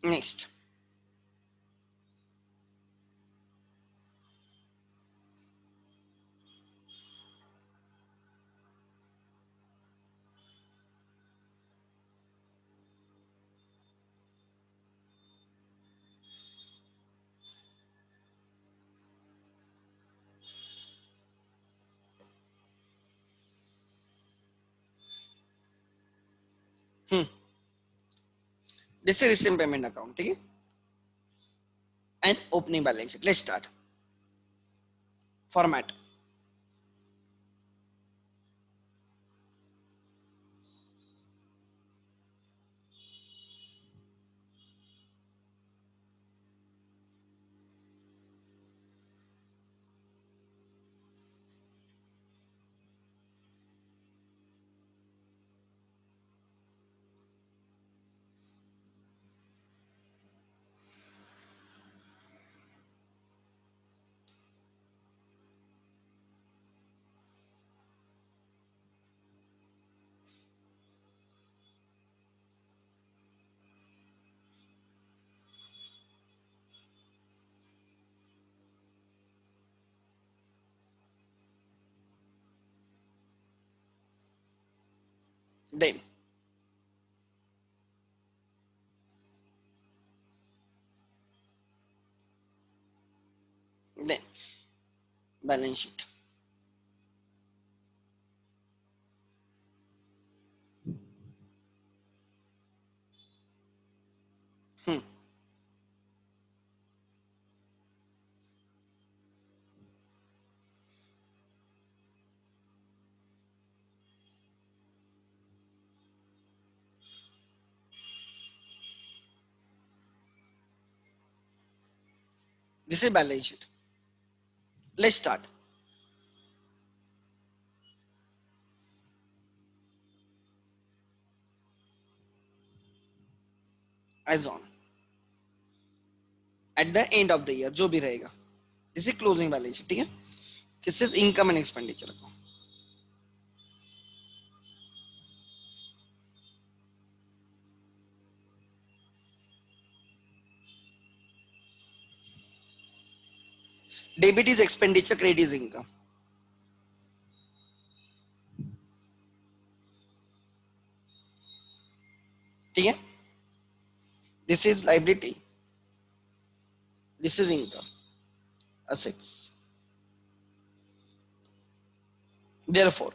Next, this is receive payment account, ठीक है, and opening balance sheet. Let's start. Format, then balance sheet. This is balance sheet. Let's start. As on at the end of the year जो भी रहेगा, this is closing balance sheet, ठीक है. This is income and expenditure account. Debit is expenditure, credit is income. ठीक है. This is liability, this is income, assets. Therefore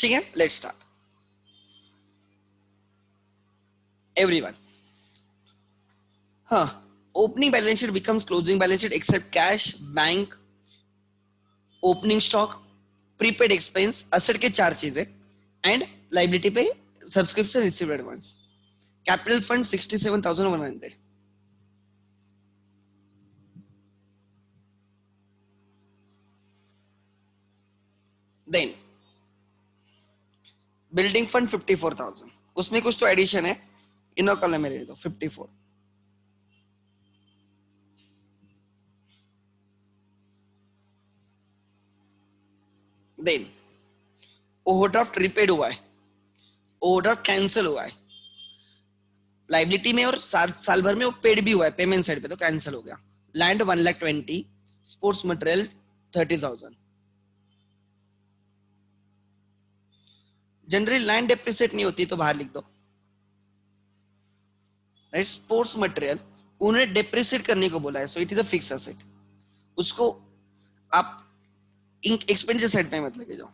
ठीक है. Let's start. Everyone, हाँ, opening balance sheet becomes closing balance sheet except cash, bank, opening stock, prepaid expense, asset के चार चीजें, and liability पे subscription received advance. Capital fund 67,100. Then building fund 54,000. उसमें कुछ तो एडिशन है, इनो कॉलम में ले दो 54. Then ओवरड्राफ्ट रिपेड हुआ है, ओवरड्राफ्ट कैंसिल हुआ है, लाइबिलिटी में और साल भर में वो पेड भी हुआ है, पेमेंट साइड पे तो कैंसिल हो गया. Land 1,20,000, sports material 30,000. Generally land depreciate नहीं होती तो बाहर लिख दो, राइट. स्पोर्ट्स मटेरियल उन्हें डेप्रिसिएट करने को बोला है, so it is a fix asset. उसको आप एक्सपेंडिचर साइड पे मत लेके जाओ.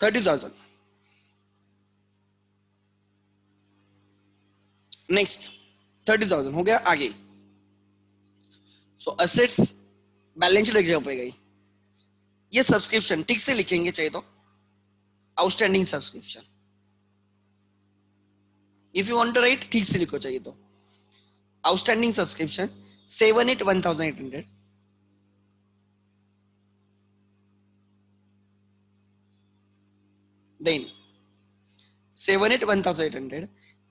$30,000. नेक्स्ट 30,000 हो गया. आगे सो असेट्स बैलेंस शीट एक जगह पे गई. ये सब्सक्रिप्शन ठीक से लिखेंगे चाहिए तो, outstanding subscription. If you want to write ठीक से लिखो चाहिए तो. Outstanding subscription 781,800. Then 781,800,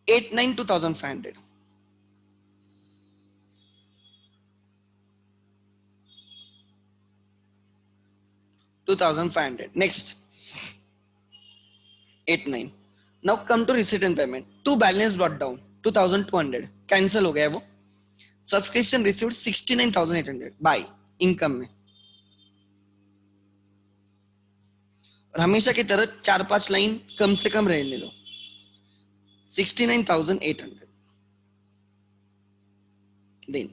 89,2,500. Next 89. Now come to receipt and payment. Two balance brought down 2,200. Cancel हो गया वो. Subscription received 69,800 by income में. और हमेशा की तरह 4-5 लाइन कम से कम रहने दो. 69,800. Then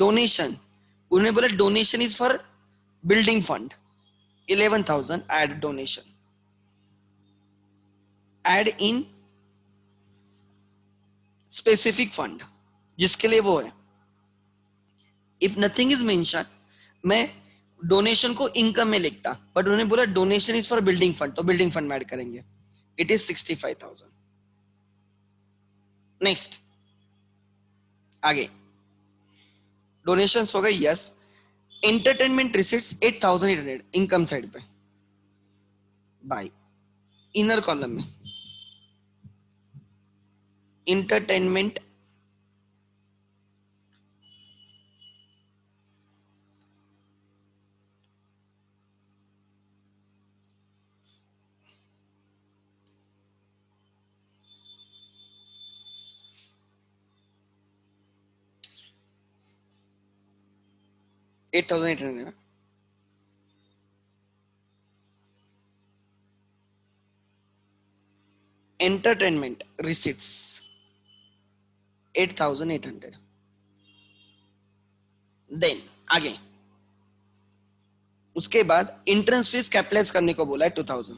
donation. उन्होंने बोला donation is for building fund. 11,000 add donation. Add in specific fund जिसके लिए वो है. If nothing is mentioned, मैं डोनेशन को इनकम में लिखता, बट उन्होंने बोला donation is for building fund, तो बिल्डिंग फंड में ऐड करेंगे. It is 65,000. नेक्स्ट आगे डोनेशंस हो गए. Yes. Entertainment receipts 8,800 income side पे बाय इनर कॉलम में. एंटरटेनमेंट $8,800. Entertainment receipts 8,800. देन आगे उसके बाद इंट्रेंस फीस कैपिटलाइज करने को बोला है 2,000.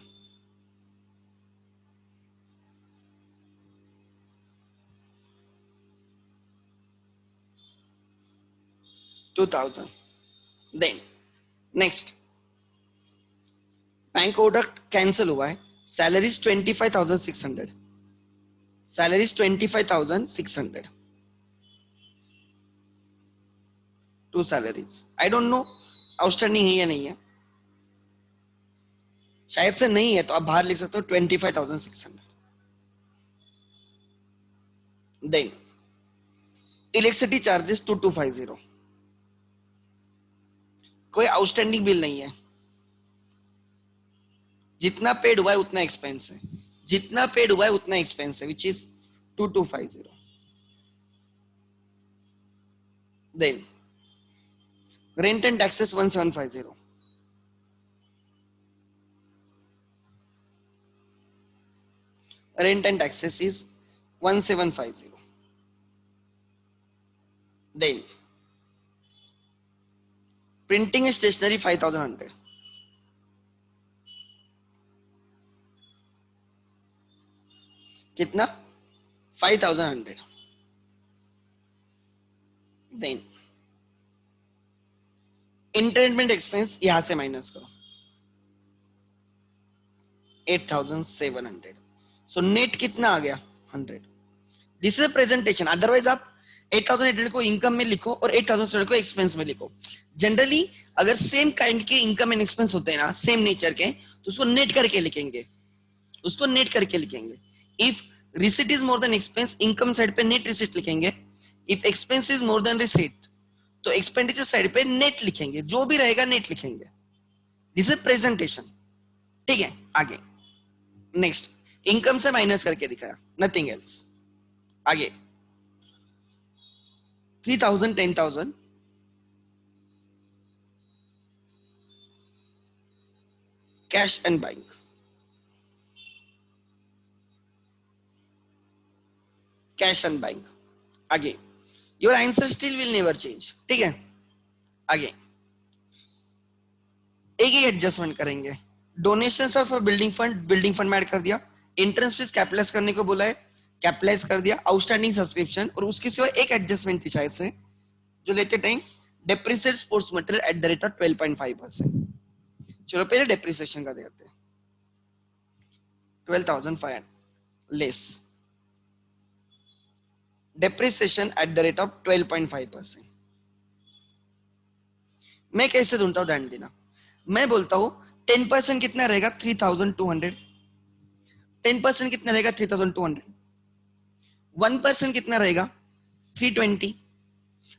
Then next bank overdraft cancel हुआ है. Salaries 25,600. Salaries 25,600. Two salaries. I don't know outstanding है या नहीं है, शायद से नहीं है, तो आप बाहर लिख सकते हो 25,600. Then electricity charges 2250. कोई आउटस्टैंडिंग बिल नहीं है. जितना पेड हुआ है उतना एक्सपेंस है. जितना पेड हुआ है उतना एक्सपेंस है, which is 2250. Then rent and taxes 1750. Rent and taxes is 1750. Then printing and stationery 5,100. कितना 5,100. Then entertainment expense यहां से माइनस करो 8,700. सो नेट कितना आ गया 100. This is presentation. अदरवाइज आप 8,800 को इनकम में लिखो और 8,700 को एक्सपेंस में लिखो. जनरली अगर सेम काइंड के इनकम एंड एक्सपेंस होते हैं ना, सेम नेचर के, तो उसको नेट करके लिखेंगे. उसको नेट करके लिखेंगे. If receipt is more than expense, income side पे नेट रिसीट लिखेंगे. If expense is more than receipt, तो एक्सपेंडिचर साइड पे नेट लिखेंगे. जो भी रहेगा नेट लिखेंगे. This is presentation. ठीक है. आगे नेक्स्ट इनकम से माइनस करके दिखाया, नथिंग एल्स. आगे 3,000 10,000 cash and bank. Cash and bank. आगे your answer still will never change. ठीक है. आगे एक ही एडजस्टमेंट करेंगे. Donation sir for building fund में ऐड कर दिया. एंट्रेंस फीस कैपिटलाइज करने को बोला है, कैपिटलाइज कर दिया. आउटस्टैंडिंग सब्सक्रिप्शन, और उसके सिवा एक एडजस्टमेंट थी शायद से जो लेते time, depreciate sports material at the rate of 12.5%. चलो पहले डेप्रिसिएशन का देखते हैं. 12,500 less depreciation at the rate of 12.5%। मैं कैसे ढूंढता हूं, ध्यान देना। मैं बोलता हूं 10% कितना रहेगा 3200, 10% कितना रहेगा 3200, 1% कितना रहेगा 320।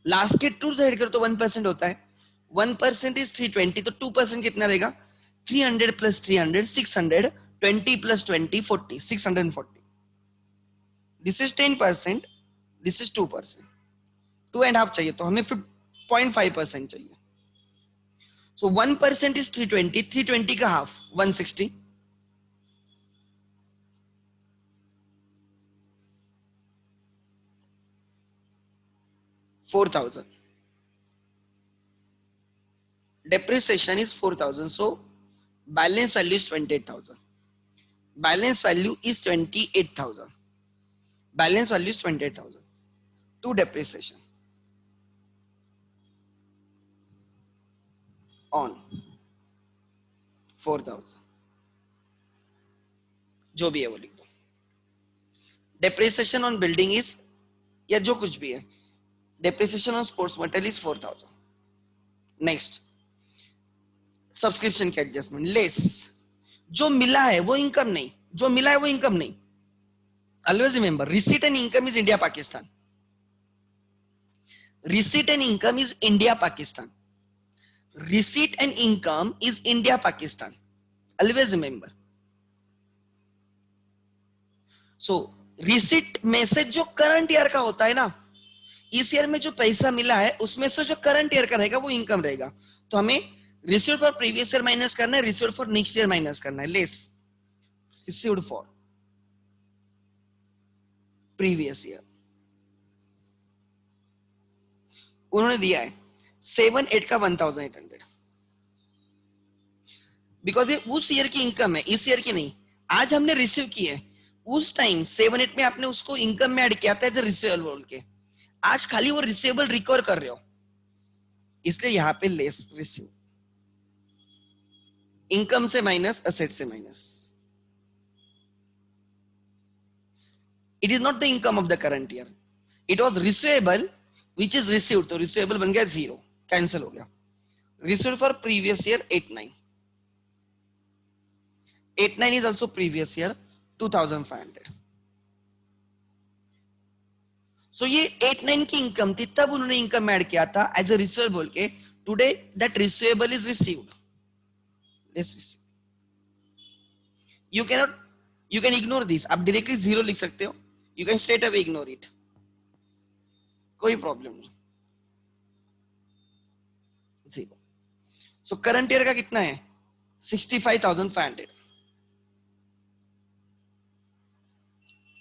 लास्ट के टू साइड कर तो 1% होता है, 1% इज 320, तो 2% कितना रहेगा 300 plus 300 600, 20 plus 20 40, 640। This is 10%, this is 2%, 2.5 चाहिए, तो हमें फिर 0.5% चाहिए। सो 1% इज 320, 320 का half 160, 4000। Depreciation is 4000, so balance value is 28,000. Balance value is 28,000. Balance value is 28,000 to depreciation on 4,000, जो भी है वो लिख दो। Depreciation on building is, या जो कुछ भी है, depreciation on sports material is 4,000. Next, subscription की एडजस्टमेंट लेस, जो मिला है वो इनकम नहीं, जो मिला है वो इनकम नहीं। Always remember, receipt and income is India Pakistan, receipt and income is India Pakistan, receipt and income is India Pakistan, always remember. So receipt में से जो करंट ईयर का होता है ना, इस ईयर में जो पैसा मिला है उसमें से जो करंट ईयर का रहेगा वो इनकम रहेगा। तो हमें received for previous year minus करना है, received for next year minus करना है। Less received for previous year, उन्होंने दिया है 7-8 का 1800, बिकॉज ये उस ईयर की इनकम है, इस ईयर की नहीं। आज हमने रिसीव की है, उस टाइम 7-8 में आपने उसको इनकम में ऐड किया था एज रिसीवेबल बोल के, आज खाली वो रिसीवेबल रिकवर कर रहे हो, इसलिए यहां पे लेस रिसीव, इनकम से माइनस, असेट से minus. It is not the income of the current year, it was receivable which is received, तो रिसीवेबल बन गया 0, कैंसिल हो गया। Received for previous year 89, 89 is also previous year 2500। सो ये 89 की income थी, तब उन्होंने इनकम ऐड किया था एज अ रिसीवेबल बोल के। Today that receivable is received, you cannot, you can ignore this, आप डायरेक्टली 0 लिख सकते हो, you can straight away ignore it, कोई प्रॉब्लम नहीं। 0। सो करंट ईयर का कितना है 65,500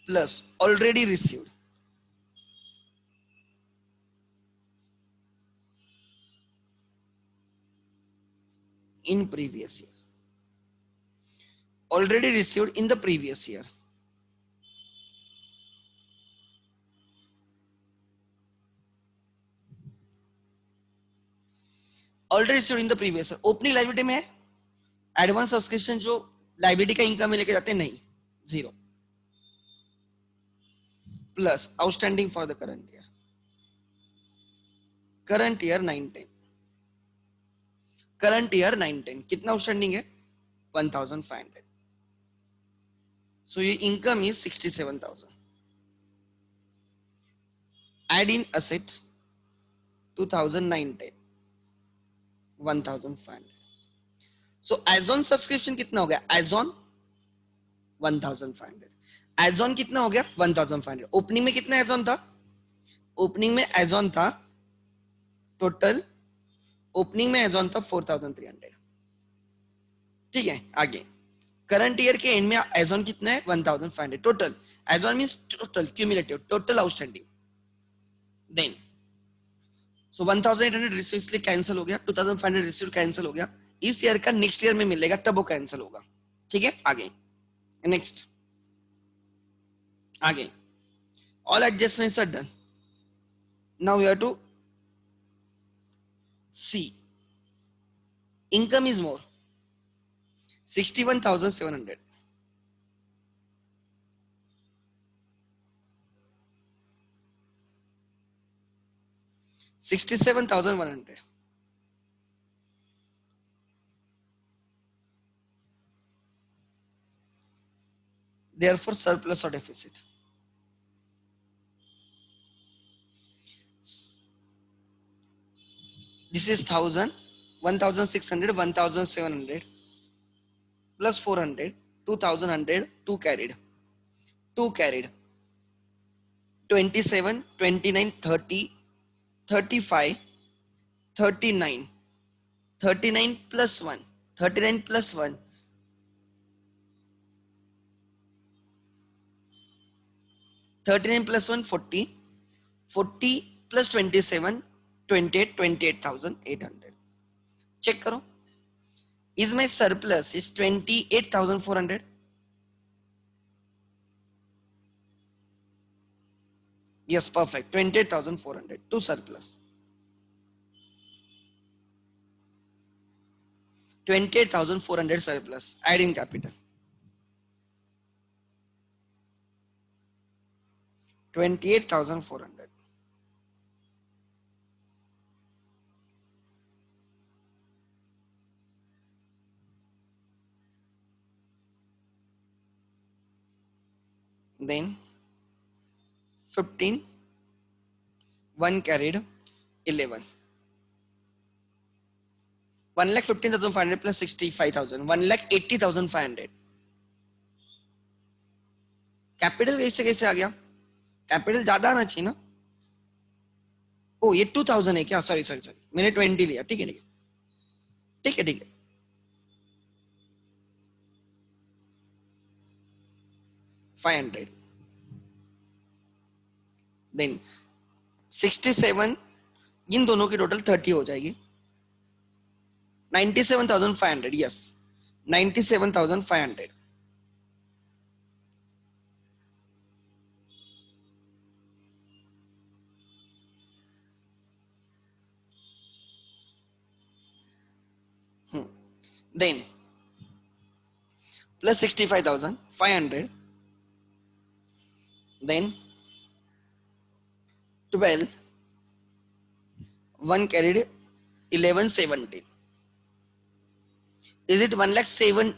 plus already received in previous year, already received in the previous year, already received in the previous year। Opening liability में है, एडवांस सब्सक्रिप्शन जो liability का income में लेके जाते हैं नहीं, 0 plus outstanding for the current year, current year 910, current year 910 कितना आउटस्टैंडिंग है 1500। सो ये income is 67,000, add in asset 2009-10 1500। So as on subscription कितना हो गया, एज ऑन 1500, एज ऑन कितना हो गया 1500। ओपनिंग में कितना एज ऑन था, ओपनिंग में एज ऑन था टोटल, ओपनिंग में एज ऑन था 4300, ठीक है। आगे करंट ईयर के एंड में एज ऑन कितना है 1500 total, as on means total cumulative, total outstanding. Then so 1800 receive इसलिए कैंसिल हो गया, 2500 रिसीव कैंसिल हो गया, इस ईयर का नेक्स्ट ईयर में मिलेगा तब वो कैंसिल होगा, ठीक है। आगे नेक्स्ट, आगे all adjustments are done, now we have to see income is more 61,700, 67,100. Therefore, surplus or deficit. This is 1000, 1600, 1700 plus 400, 2100, 2 carried. 2 carried. 27, 29, 30, 35, 39. 39 plus 1. 39 plus 1. 39 plus 1, 40. 40 plus 27, 28, 28,800. Check करो. Is my surplus is 28,400? Yes, perfect. 28,400 to surplus. 28,400 surplus. Add in capital. 28,400. Then 15, 1 carried, 11. 1,15,500 plus 65,000. 1,80,500. Capital कैसे कैसे आ गया? Capital ज्यादा आना चाहिए ना. ओ ये 2000 है क्या? सॉरी सॉरी सॉरी, मैंने 20 लिया. ठीक है ठीक है ठीक है ठीक है. 500. देन 67, इन दोनों की टोटल 30 हो जाएगी. 97,500. Yes, 97,500. Then plus 65,500. Then 12, 1 carried, 11,17. Is it 1 lakh 7?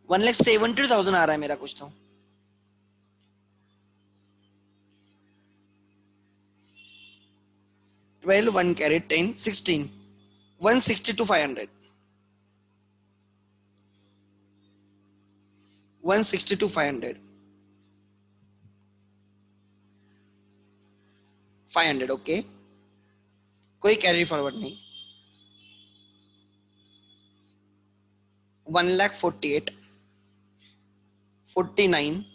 1,70,000 आ रहा है मेरा कुछ तो. 12, 1 carried, 10, 16. 162,500. 162,500. 500. ओके, कोई कैरी फॉरवर्ड नहीं. 1,48,000, 49,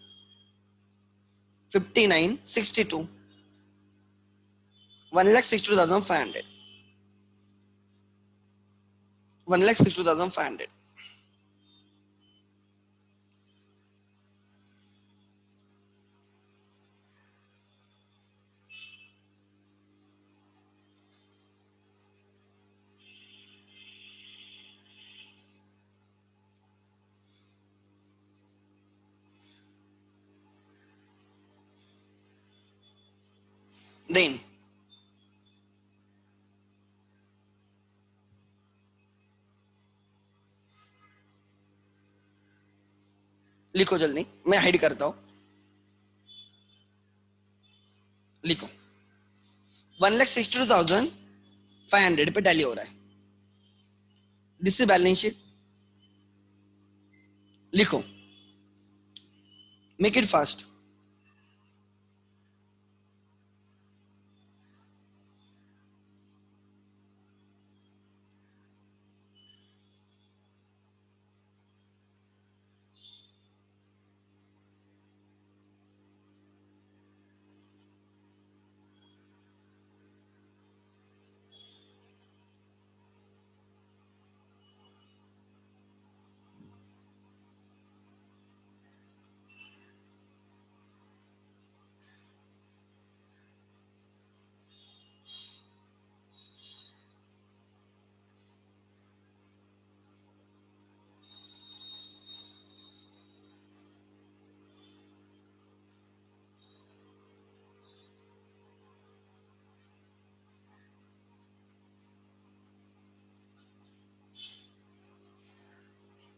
59, 62. 1,62,500. 1,62,500. Then लिखो जल्दी, मैं हाइड करता हूं. लिखो 1,62,500 पे टैली हो रहा है. This is balance sheet. लिखो, make it fast.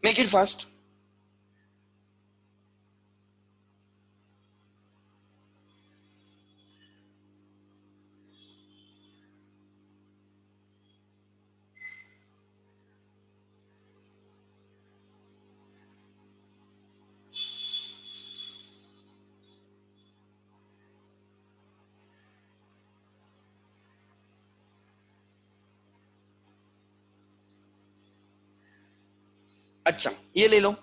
Make it fast. अच्छा, ये ले लो.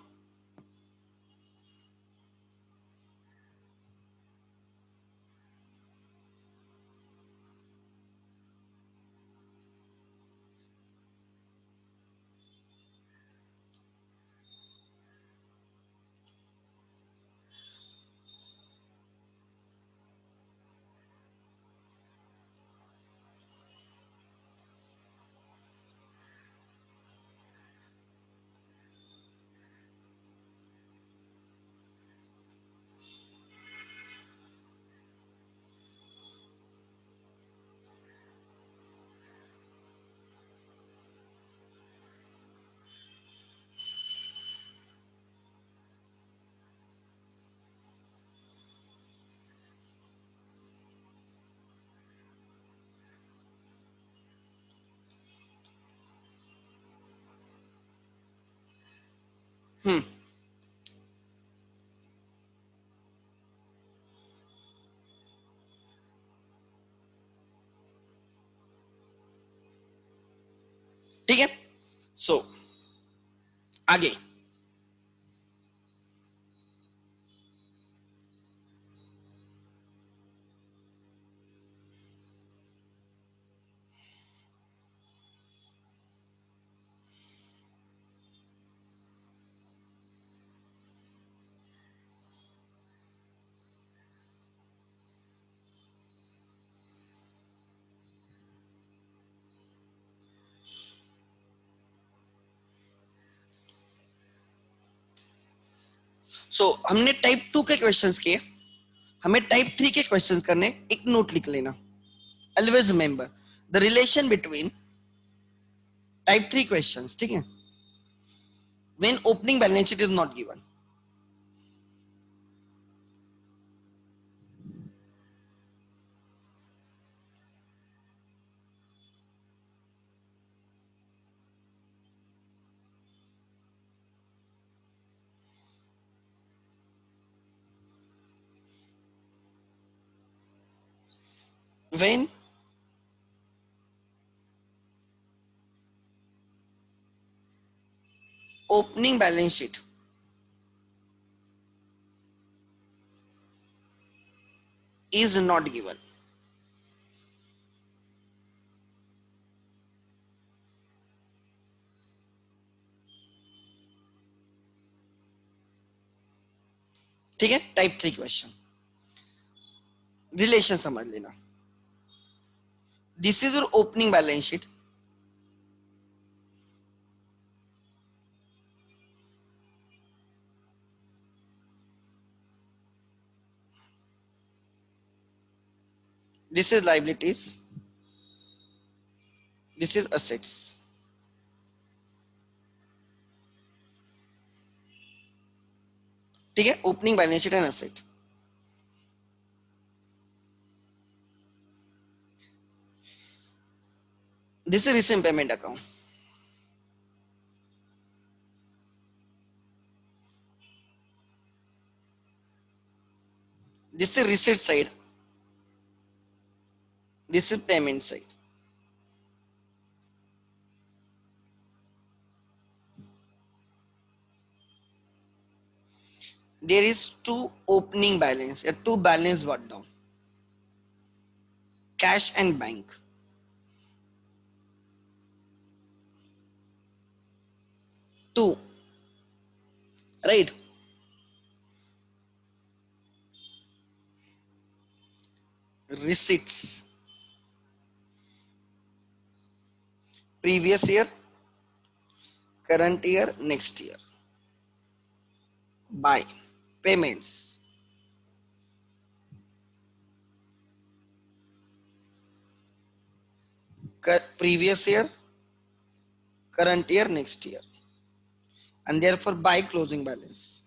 हम्म. ठीक है. सो आगे. सो हमने टाइप 2 के क्वेश्चंस किए, हमें टाइप 3 के क्वेश्चंस करने. एक नोट लिख लेना. Always remember the relation between type 3 questions. ठीक है. When opening balance sheet is not given. When opening balance sheet is not given. ठीक है. Type 3 question. रिलेशन समझ लेना. This is your opening balance sheet. This is liabilities. This is assets. ठीक है. Opening balance sheet and asset. This is receive payment account. This is receipt side. This is payment side. There is two opening balance, two balance brought down. Cash and bank. Two. Right. Receipts. Previous year, current year, next year. Buy. Payments. Previous year, current year, next year. and therefore by closing balance.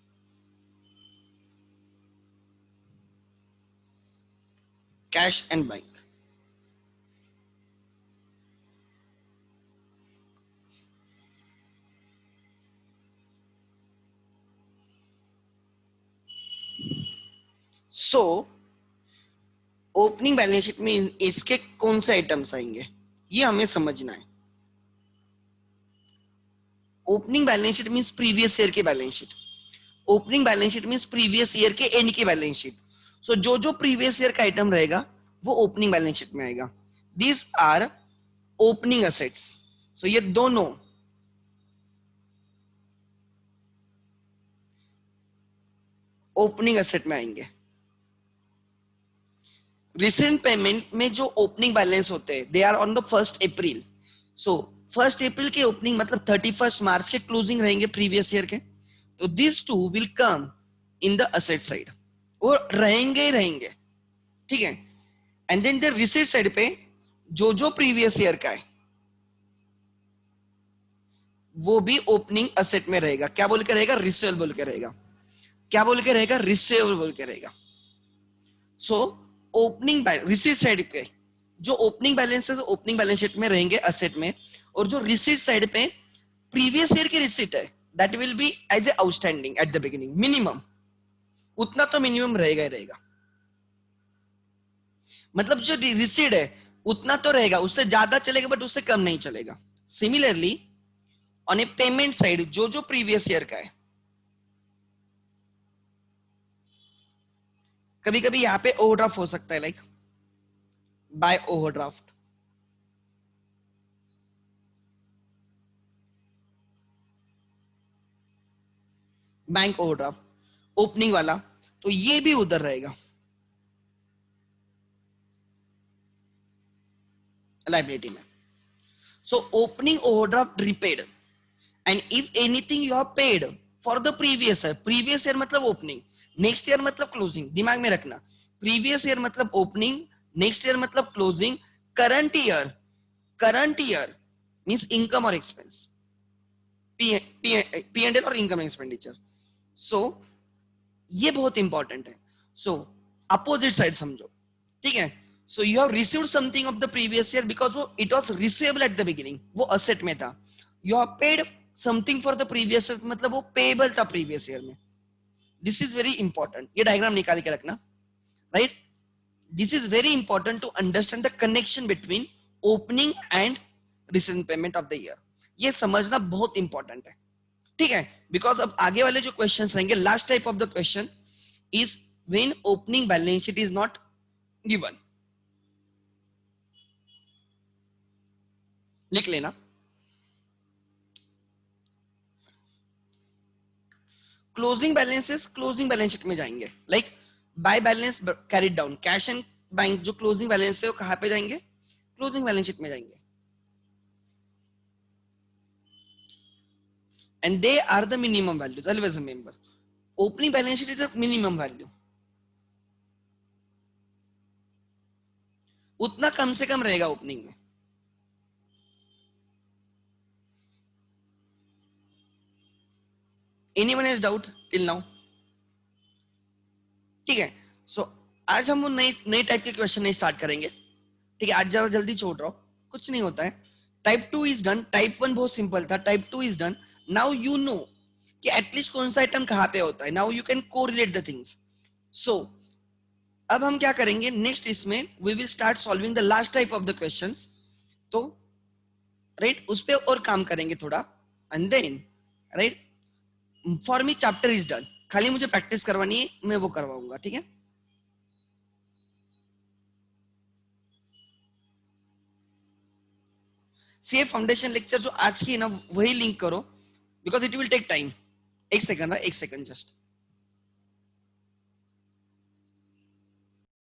Cash and bank. So opening balance sheet में इसके कौन से items आएंगे ये हमें समझना है. Opening balance sheet means previous year के balance sheet. Opening balance sheet means previous year के एंड की बैलेंस शीट. सो जो जो प्रीवियस ईयर का आइटम रहेगा वो ओपनिंग बैलेंस शीट में आएगा. These are opening assets. So ये दोनों ओपनिंग असेट में आएंगे. रिसेंट पेमेंट में जो ओपनिंग बैलेंस होते हैं they are on the 1st April. So 1st April के ओपनिंग मतलब 31st मार्च के क्लोजिंग रहेंगे प्रीवियस ईयर के. तो this too will come in the asset side. और रहेंगे ही रहेंगे. ठीक है. And then the receipt side पे जो जो प्रीवियस ईयर का है वो भी ओपनिंग असेट में रहेगा. क्या बोल के रहेगा? रिसीवेबल बोल के रहेगा. क्या बोल के रहेगा? रिसीवेबल बोल के रहेगा. सो ओपनिंग रिसीट साइड पे जो ओपनिंग बैलेंस है ओपनिंग बैलेंस शीट में रहेंगे असेट में. और जो रिसीट साइड पे प्रीवियस ईयर की रिसीट है that will be as a outstanding at the beginning. Minimum उतना तो मिनिमम रहेगा ही रहेगा. मतलब जो रिसीट है उतना तो रहेगा, उससे ज्यादा चलेगा बट उससे कम नहीं चलेगा. Similarly on A payment side जो जो प्रीवियस ईयर का है, कभी कभी यहाँ पे ओवरड्राफ्ट हो सकता है like by overdraft. Bank overdraft opening वाला तो ये भी उधर रहेगा लाइबिलिटी में. So opening overdraft repaid and if anything you have paid for the previous year. Previous year मतलब ओपनिंग, नेक्स्ट ईयर मतलब क्लोजिंग. दिमाग में रखना, प्रीवियस ईयर मतलब ओपनिंग, नेक्स्ट ईयर मतलब closing. Current year means income और expense, P and L और income expenditure. So ये बहुत इंपॉर्टेंट है. सो अपोजिट साइड समझो. ठीक है. So you have received something of the previous year because वो it was receivable at the beginning, वो असेट में था. You have paid something for the previous year मतलब वो पेबल था प्रीवियस ईयर में. This is very important. ये diagram निकाल के रखना. Right. This is very important to understand the connection between opening and recent payment of the year. ये समझना बहुत इंपॉर्टेंट है. ठीक है. बिकॉज अब आगे वाले जो क्वेश्चन रहेंगे, last type of the question is when opening balance sheet is not given. लिख लेना. Closing balances closing balance sheet में जाएंगे. Like by balance carried down, cash and bank जो क्लोजिंग बैलेंस है वो कहां पे जाएंगे? क्लोजिंग बैलेंस शीट में जाएंगे. And they are the minimum values. Always remember, opening balance sheet is the minimum value. उतना कम से कम रहेगा ओपनिंग में. Anyone has doubt till now? ठीक है. सो आज हम वो नए टाइप के क्वेश्चन नहीं स्टार्ट करेंगे. ठीक है. आज जरा जल्दी छोड़ रहा हूं, कुछ नहीं होता है. Type 2 is done. टाइप 1 बहुत सिंपल था. Type 2 is done. Now you know कि एटलीस्ट कौन सा आइटम कहां पे होता है. Now you can correlate the things. So अब हम क्या करेंगे नेक्स्ट, इसमें we will start solving the last type of the questions. तो राइट उस पे और काम करेंगे थोड़ा. And then right for me chapter is done. खाली मुझे प्रैक्टिस करवानी है, मैं वो करवाऊंगा. ठीक है. सीए फाउंडेशन लेक्चर जो आज की है ना वही लिंक करो because it will take time. एक सेकंड जस्ट.